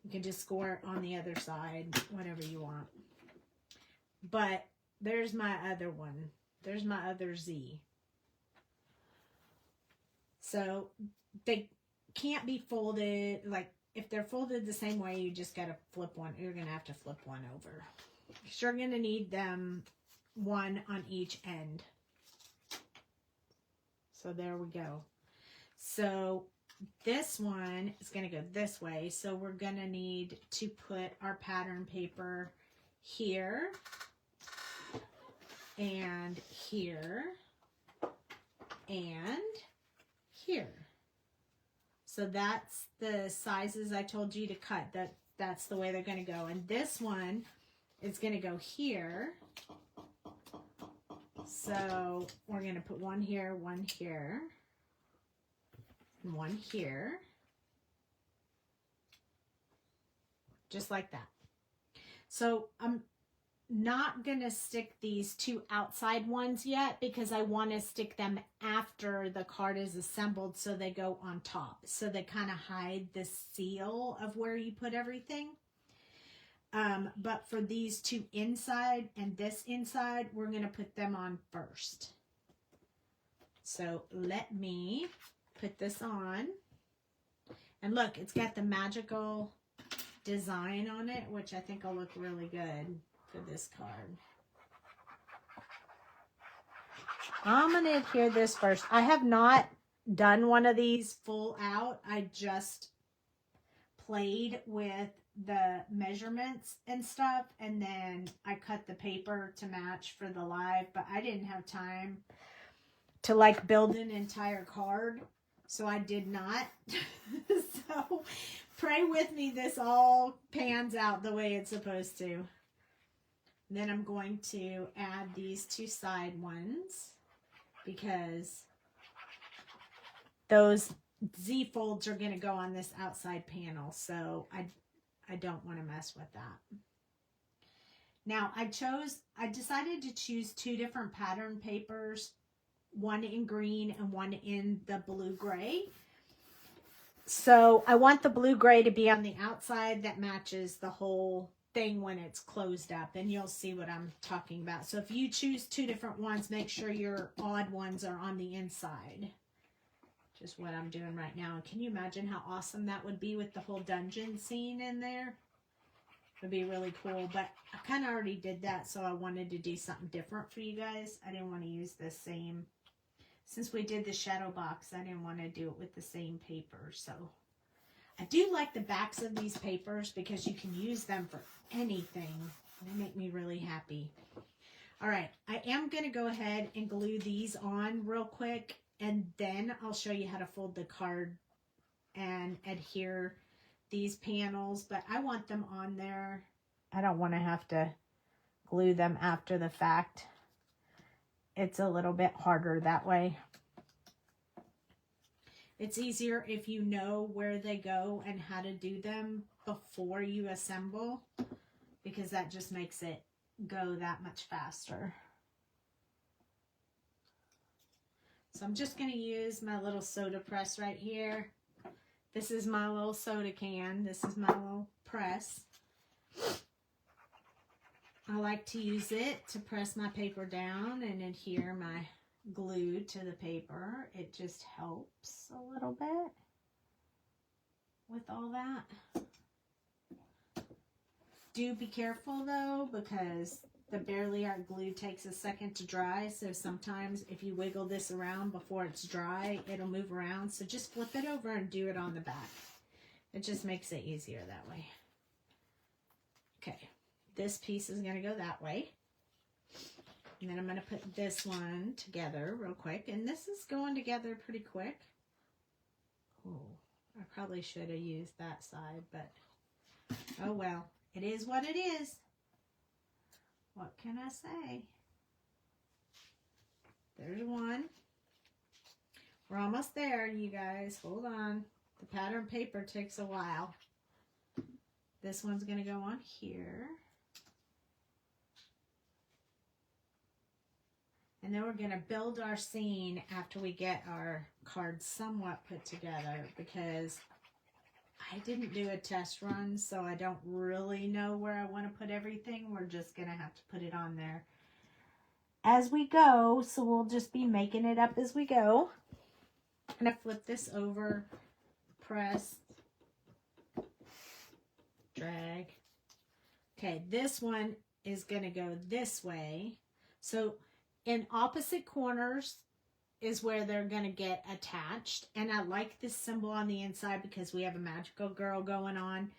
You can just score it on the other side, whatever you want. But there's my other one. There's my other Z. So they can't be folded, like if they're folded the same way, you just got to flip one. You're going to have to flip one over. You're going to need them one on each end. So there we go. So this one is going to go this way. So we're going to need to put our pattern paper here and here and here. So that's the sizes I told you to cut. That's the way they're going to go. And this one is going to go here. So we're going to put one here, and one here. Just like that. So I'm not going to stick these two outside ones yet because I want to stick them after the card is assembled so they go on top. So they kind of hide the seal of where you put everything. But for these two inside and this inside, we're going to put them on first. So let me put this on. And look, it's got the magical design on it, which I think will look really good for this card. I'm going to adhere this first. I have not done one of these full out. I just played with the measurements and stuff, and then I cut the paper to match for the live, but I didn't have time to like build an entire card, so I did not. So pray with me this all pans out the way it's supposed to. Then I'm going to add these two side ones because those Z folds are going to go on this outside panel. So I don't want to mess with that. Now I decided to choose two different pattern papers, one in green and one in the blue gray. So I want the blue gray to be on the outside that matches the whole thing when it's closed up, and you'll see what I'm talking about. So if you choose two different ones, make sure your odd ones are on the inside. Just what I'm doing right now. And can you imagine how awesome that would be with the whole dungeon scene in there? It would be really cool, but I kind of already did that, so I wanted to do something different for you guys. I didn't want to use the same, since we did the shadow box, I didn't want to do it with the same paper. So I do like the backs of these papers because you can use them for anything. They make me really happy. All right, I am going to go ahead and glue these on real quick, and then I'll show you how to fold the card and adhere these panels, but I want them on there. I don't want to have to glue them after the fact. It's a little bit harder that way. It's easier if you know where they go and how to do them before you assemble, because that just makes it go that much faster. So I'm just going to use my little soda press right here. This is my little soda can. This is my little press. I like to use it to press my paper down and adhere my glue to the paper. It just helps a little bit. with all that. Do be careful though, because the Barely Art glue takes a second to dry. So sometimes if you wiggle this around before it's dry, it'll move around. So just flip it over and do it on the back. It just makes it easier that way. Okay, this piece is going to go that way. And then I'm going to put this one together real quick. And this is going together pretty quick. Oh, I probably should have used that side, but oh well. It is what it is. What can I say? There's one. We're almost there, you guys. Hold on. The pattern paper takes a while. This one's going to go on here. And then we're going to build our scene after we get our cards somewhat put together, because I didn't do a test run, so I don't really know where I want to put everything. We're just going to have to put it on there as we go, so we'll just be making it up as we go. I'm going to flip this over, press, drag. Okay, this one is going to go this way. So in opposite corners is where they're going to get attached. And I like this symbol on the inside because we have a magical girl going on.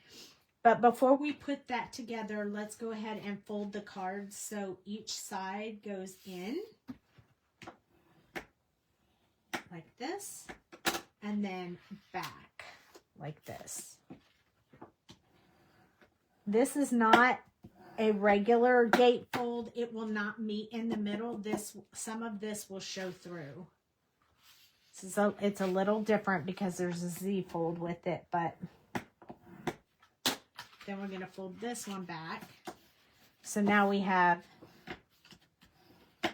But before we put that together, let's go ahead and fold the cards so each side goes in like this, and then back like this. This is not a regular gatefold. It will not meet in the middle. Some of this will show through. So it's a little different because there's a Z fold with it, but then we're going to fold this one back. So now we have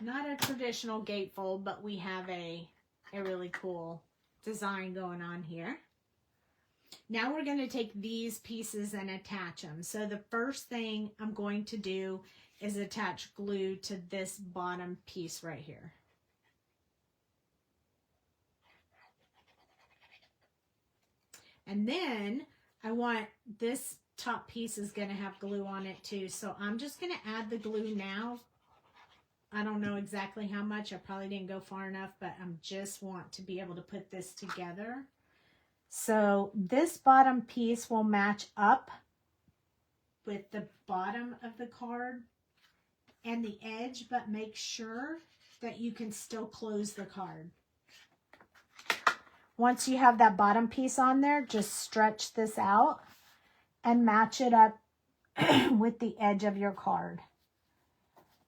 not a traditional gatefold, but we have a really cool design going on here. Now we're going to take these pieces and attach them. So the first thing I'm going to do is attach glue to this bottom piece right here. And then I want this top piece is going to have glue on it too. So I'm just going to add the glue now. I don't know exactly how much. I probably didn't go far enough, but I just want to be able to put this together. So this bottom piece will match up with the bottom of the card and the edge, but make sure that you can still close the card. Once you have that bottom piece on there, just stretch this out and match it up with the edge of your card.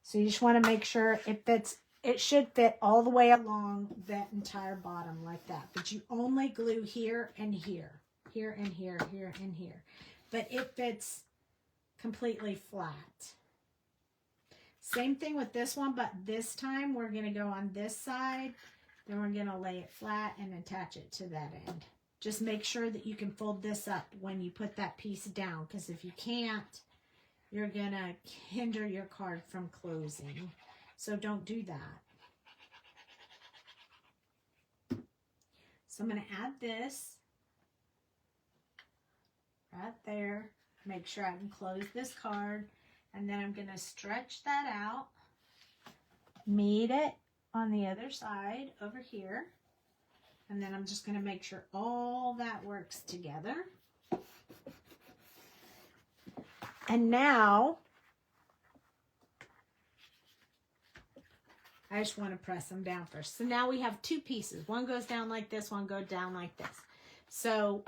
So you just want to make sure it fits. It should fit all the way along that entire bottom like that. But you only glue here and here. Here and here, here and here. But it fits completely flat. Same thing with this one, but this time we're going to go on this side. Then we're going to lay it flat and attach it to that end. Just make sure that you can fold this up when you put that piece down, because if you can't, you're going to hinder your card from closing. So don't do that. So I'm going to add this right there. Make sure I can close this card. And then I'm going to stretch that out. Meet it on the other side over here. And then I'm just going to make sure all that works together. And now I just want to press them down first. So now we have two pieces. One goes down like this, one goes down like this. So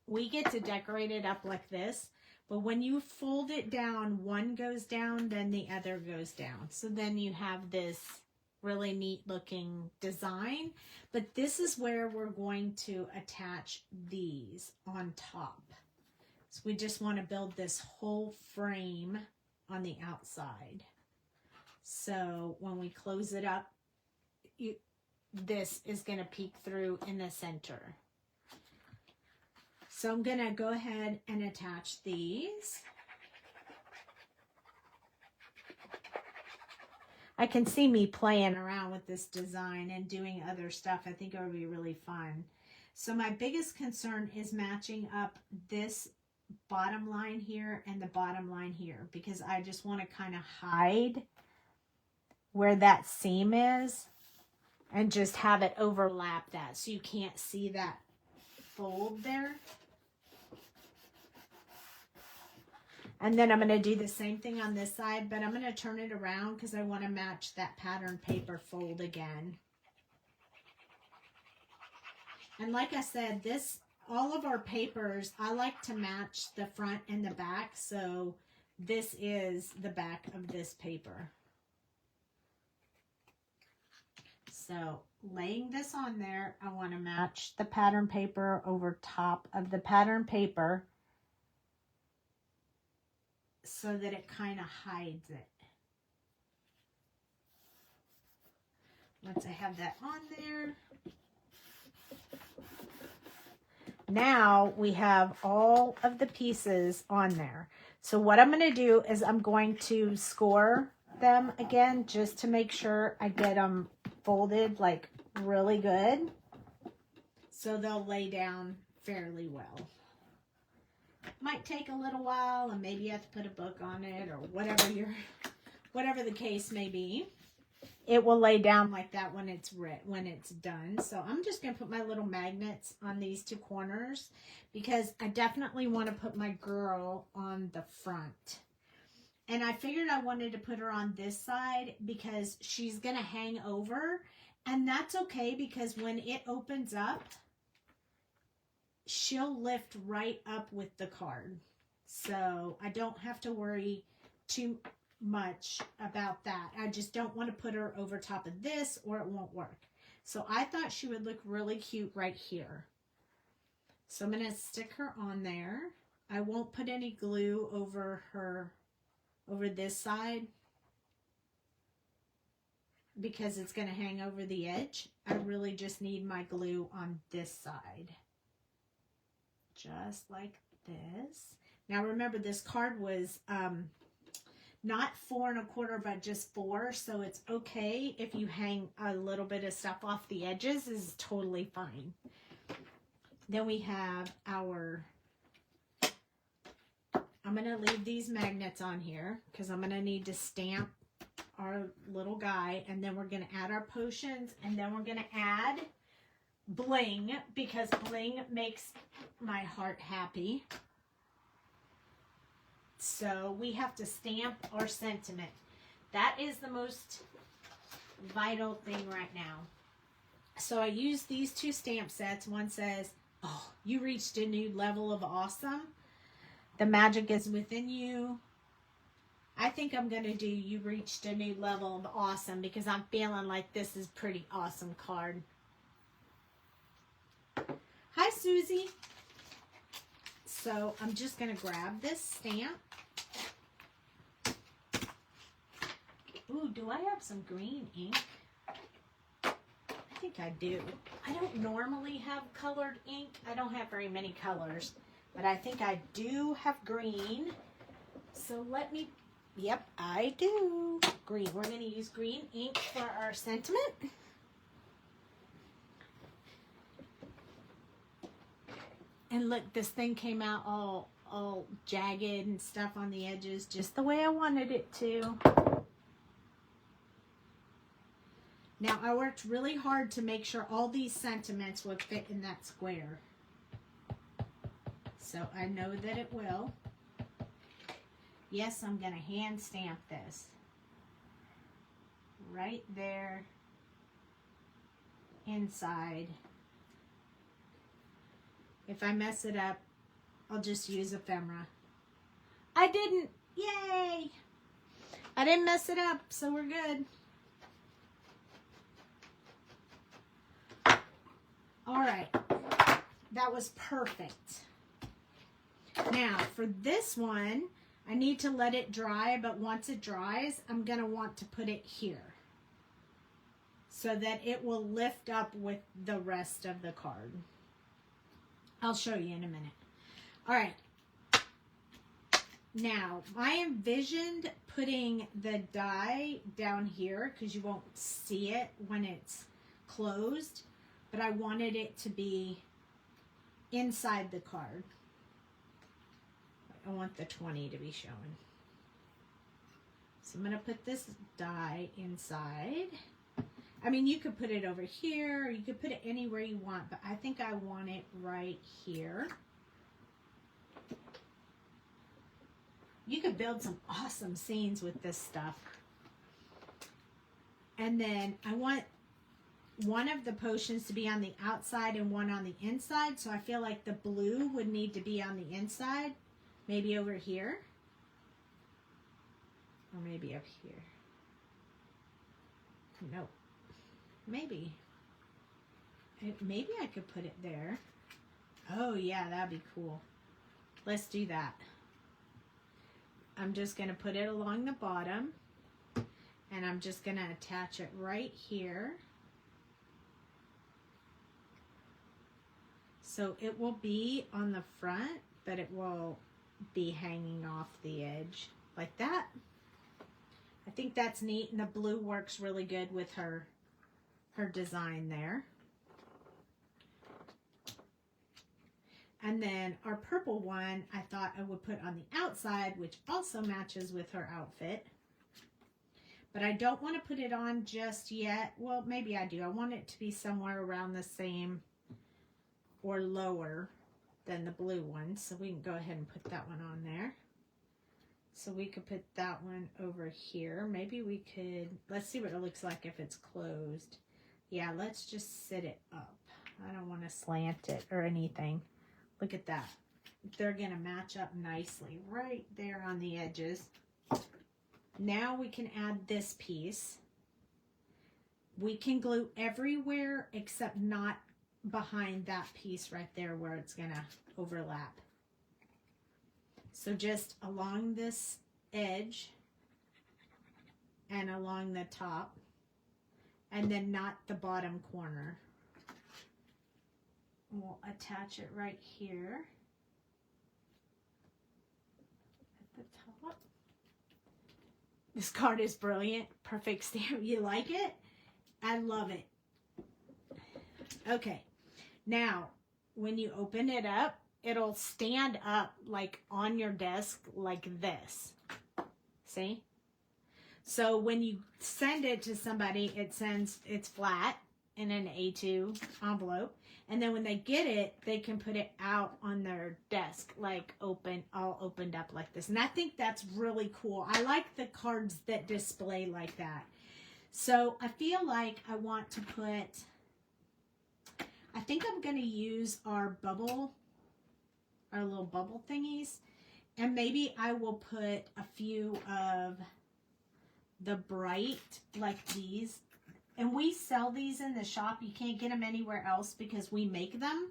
we get to decorate it up like this. But when you fold it down, one goes down, then the other goes down. So then you have this really neat looking design. But this is where we're going to attach these on top. So we just want to build this whole frame on the outside. So when we close it up, this is going to peek through in the center. So I'm going to go ahead and attach these. I can see me playing around with this design and doing other stuff. I think it would be really fun. So my biggest concern is matching up this bottom line here and the bottom line here, because I just want to kind of hide where that seam is and just have it overlap that so you can't see that fold there. And then I'm going to do the same thing on this side, but I'm going to turn it around because I want to match that pattern paper fold again. And like I said, all of our papers, I like to match the front and the back. So this is the back of this paper. So laying this on there, I want to match the pattern paper over top of the pattern paper so that it kind of hides it. Once I have that on there, now we have all of the pieces on there. So what I'm going to do is I'm going to score them again just to make sure I get them folded like really good so they'll lay down fairly well. Might take a little while, and maybe you have to put a book on it or whatever the case may be. It will lay down like that when it's done. So I'm just going to put my little magnets on these two corners because I definitely want to put my girl on the front. And I figured I wanted to put her on this side because she's going to hang over, and that's okay because when it opens up, she'll lift right up with the card. So I don't have to worry too much about that. I just don't want to put her over top of this or it won't work. So I thought she would look really cute right here. So I'm going to stick her on there. I won't put any glue over this side because it's going to hang over the edge. I really just need my glue on this side. Just like this. Now remember, this card was not 4 1/4 but just 4, so it's okay if you hang a little bit of stuff off the edges. Is totally fine. Then we have our, I'm going to leave these magnets on here because I'm going to need to stamp our little guy, and then we're going to add our potions, and then we're going to add bling because bling makes my heart happy. So we have to stamp our sentiment. That is the most vital thing right now. So I use these two stamp sets. One says, "Oh, you reached a new level of awesome. The magic is within you." I think I'm going to do "you reached a new level of awesome" because I'm feeling like this is pretty awesome card. Hi, Susie. So I'm just going to grab this stamp. Ooh, do I have some green ink? I think I do. I don't normally have colored ink. I don't have very many colors, but I think I do have green. So let me, yep, I do. Green. We're going to use green ink for our sentiment. And look, this thing came out all jagged and stuff on the edges, just the way I wanted it to. Now, I worked really hard to make sure all these sentiments would fit in that square. So I know that it will. Yes, I'm going to hand stamp this. Right there. Inside. If I mess it up, I'll just use ephemera. I didn't. Yay! I didn't mess it up, so we're good. All right. That was perfect. Now, for this one, I need to let it dry, but once it dries, I'm going to want to put it here so that it will lift up with the rest of the card. I'll show you in a minute. All right. Now, I envisioned putting the die down here because you won't see it when it's closed, but I wanted it to be inside the card. I want the 20 to be showing. So I'm going to put this die inside. I mean, you could put it over here, or you could put it anywhere you want, but I think I want it right here. You could build some awesome scenes with this stuff. And then I want one of the potions to be on the outside and one on the inside. So I feel like the blue would need to be on the inside. Maybe over here. Or maybe up here. No. Maybe. Maybe I could put it there. Oh yeah, that'd be cool. Let's do that. I'm just going to put it along the bottom. And I'm just going to attach it right here. So it will be on the front, but it will be hanging off the edge like that. I think that's neat, and the blue works really good with her design there. And then our purple one, I thought I would put on the outside, which also matches with her outfit. But I don't want to put it on just yet. Well, maybe I do. I want it to be somewhere around the same or lower than the blue one. So we can go ahead and put that one on there. So we could put that one over here. Maybe we could, let's see what it looks like if it's closed. Yeah, let's just sit it up. I don't want to slant it or anything. Look at that. They're going to match up nicely right there on the edges. Now we can add this piece. We can glue everywhere except not behind that piece right there where it's going to overlap. So just along this edge and along the top, and then not the bottom corner. We'll attach it right here at the top. This card is brilliant. Perfect stamp. You like it? I love it. Okay. Now, when you open it up, it'll stand up like on your desk like this. See? So when you send it to somebody, it's flat in an A2 envelope. And then when they get it, they can put it out on their desk, like all opened up like this. And I think that's really cool. I like the cards that display like that. So I feel like I want to put, I think I'm going to use our little bubble thingies. And maybe I will put a few of the bright, like these. And we sell these in the shop. You can't get them anywhere else because we make them.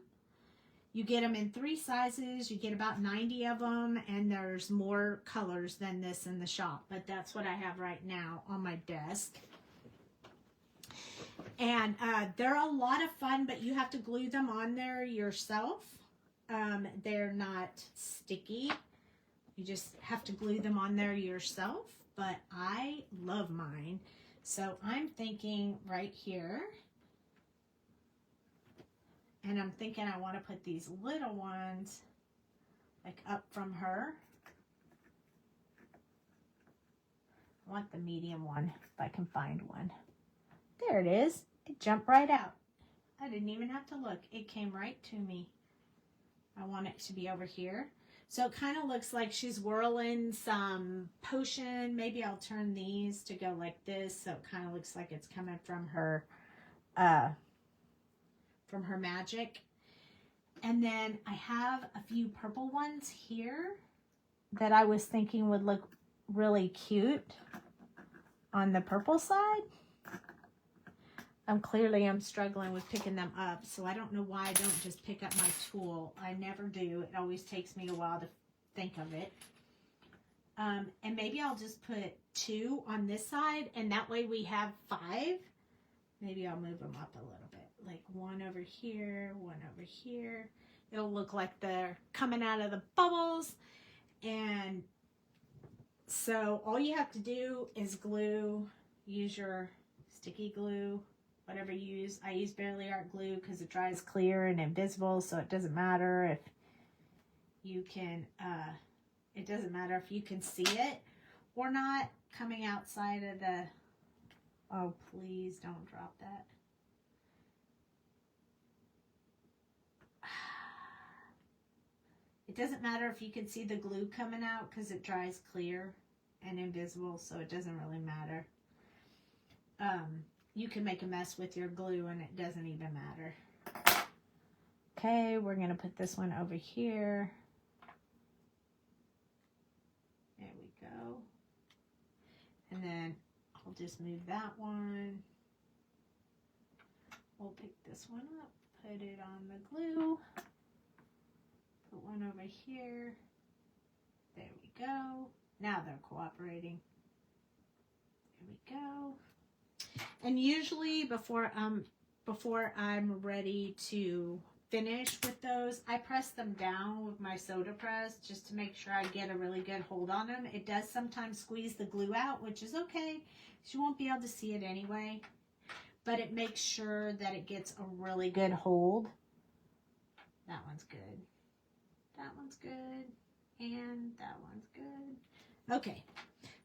You get them in 3 sizes. You get about 90 of them. And there's more colors than this in the shop. But that's what I have right now on my desk. And they're a lot of fun, but you have to glue them on there yourself. They're not sticky. You just have to glue them on there yourself. But I love mine. So I'm thinking right here, and I'm thinking I want to put these little ones like up from her. I want the medium one if I can find one. There it is. It jumped right out. I didn't even have to look. It came right to me. I want it to be over here. So it kind of looks like she's whirling some potion. Maybe I'll turn these to go like this. So it kind of looks like it's coming from her magic. And then I have a few purple ones here that I was thinking would look really cute on the purple side. I'm struggling with picking them up, so I don't know why I don't just pick up my tool. I never do. It always takes me a while to think of it. And maybe I'll just put 2 on this side, and that way we have 5. Maybe I'll move them up a little bit, like 1 over here, 1 over here. It'll look like they're coming out of the bubbles. And so all you have to do is glue, use your sticky glue whatever you use. I use Barely Art glue because it dries clear and invisible, so it doesn't matter if you can, it doesn't matter if you can see it or not coming outside of the, oh, please don't drop that. It doesn't matter if you can see the glue coming out because it dries clear and invisible, so it doesn't really matter. You can make a mess with your glue and it doesn't even matter. Okay, we're going to put this one over here. There we go. And then I'll just move that one. We'll pick this one up, put it on the glue. Put one over here. There we go. Now they're cooperating. There we go. And usually before I'm ready to finish with those, I press them down with my soda press just to make sure I get a really good hold on them. It does sometimes squeeze the glue out, which is okay, because you won't be able to see it anyway. But it makes sure that it gets a really good hold. That one's good. That one's good. And that one's good. Okay.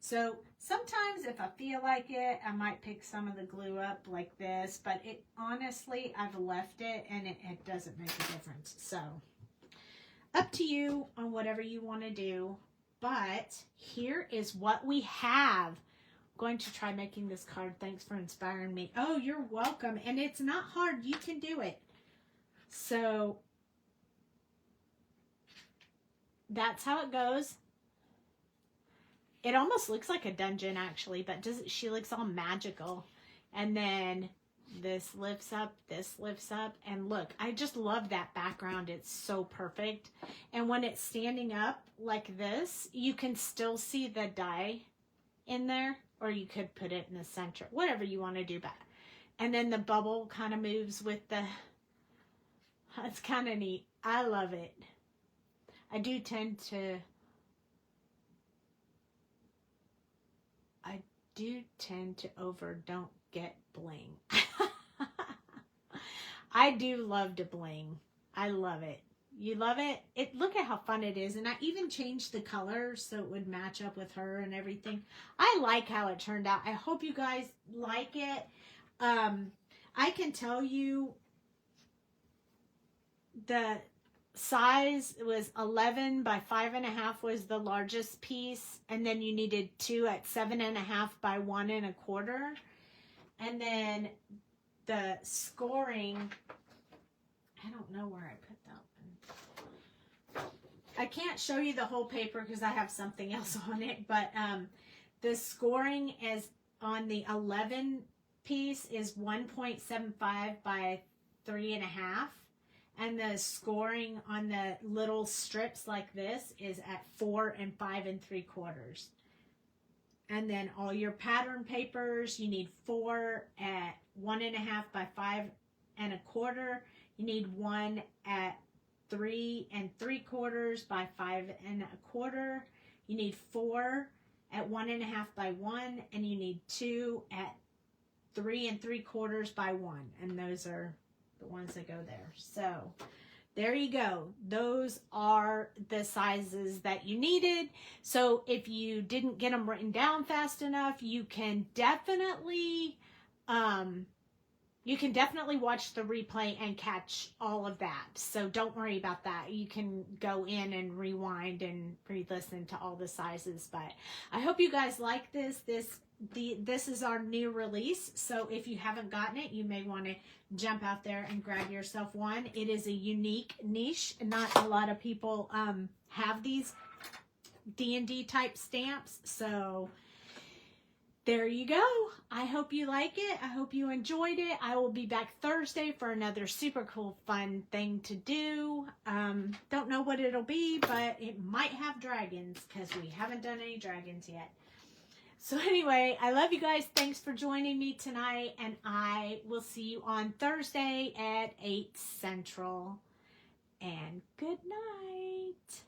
So sometimes if I feel like it, I might pick some of the glue up like this, but it honestly, I've left it and it doesn't make a difference. So up to you on whatever you want to do, but here is what we have. I'm going to try making this card. Thanks for inspiring me. Oh, you're welcome. And it's not hard. You can do it. So that's how it goes. It almost looks like a dungeon actually, but she looks all magical. And then this lifts up, and look, I just love that background. It's so perfect. And when it's standing up like this, you can still see the die in there, or you could put it in the center, whatever you want to do. But and then the bubble kind of moves with the, it's kind of neat. I love it. I do tend to don't get bling. I do love to bling. I love it. You love it? Look at how fun it is. And I even changed the color so it would match up with her and everything. I like how it turned out. I hope you guys like it. I can tell you the size was 11 by 5.5 was the largest piece, and then you needed 2 at 7.5 by 1 1/4, and then the scoring, I don't know where I put that one. I can't show you the whole paper because I have something else on it, but the scoring is on the 11 piece is 1.75 by 3.5. And the scoring on the little strips like this is at 4 and 5 3/4. And then all your pattern papers, you need 4 at 1.5 by 5 1/4. You need 1 at 3 3/4 by 5 1/4. You need 4 at 1.5 by 1, and you need 2 at 3 3/4 by 1. And those are the ones that go there. So there you go. Those are the sizes that you needed. So if you didn't get them written down fast enough, you can definitely watch the replay and catch all of that. So don't worry about that. You can go in and rewind and re-listen to all the sizes. But I hope you guys like this. This is our new release, so if you haven't gotten it, you may want to jump out there and grab yourself one. It is a unique niche. Not a lot of people have these D&D type stamps, so there you go. I hope you like it. I hope you enjoyed it. I will be back Thursday for another super cool fun thing to do. Don't know what it'll be, but it might have dragons because we haven't done any dragons yet. So anyway, I love you guys. Thanks for joining me tonight, and I will see you on Thursday at 8 Central. And good night.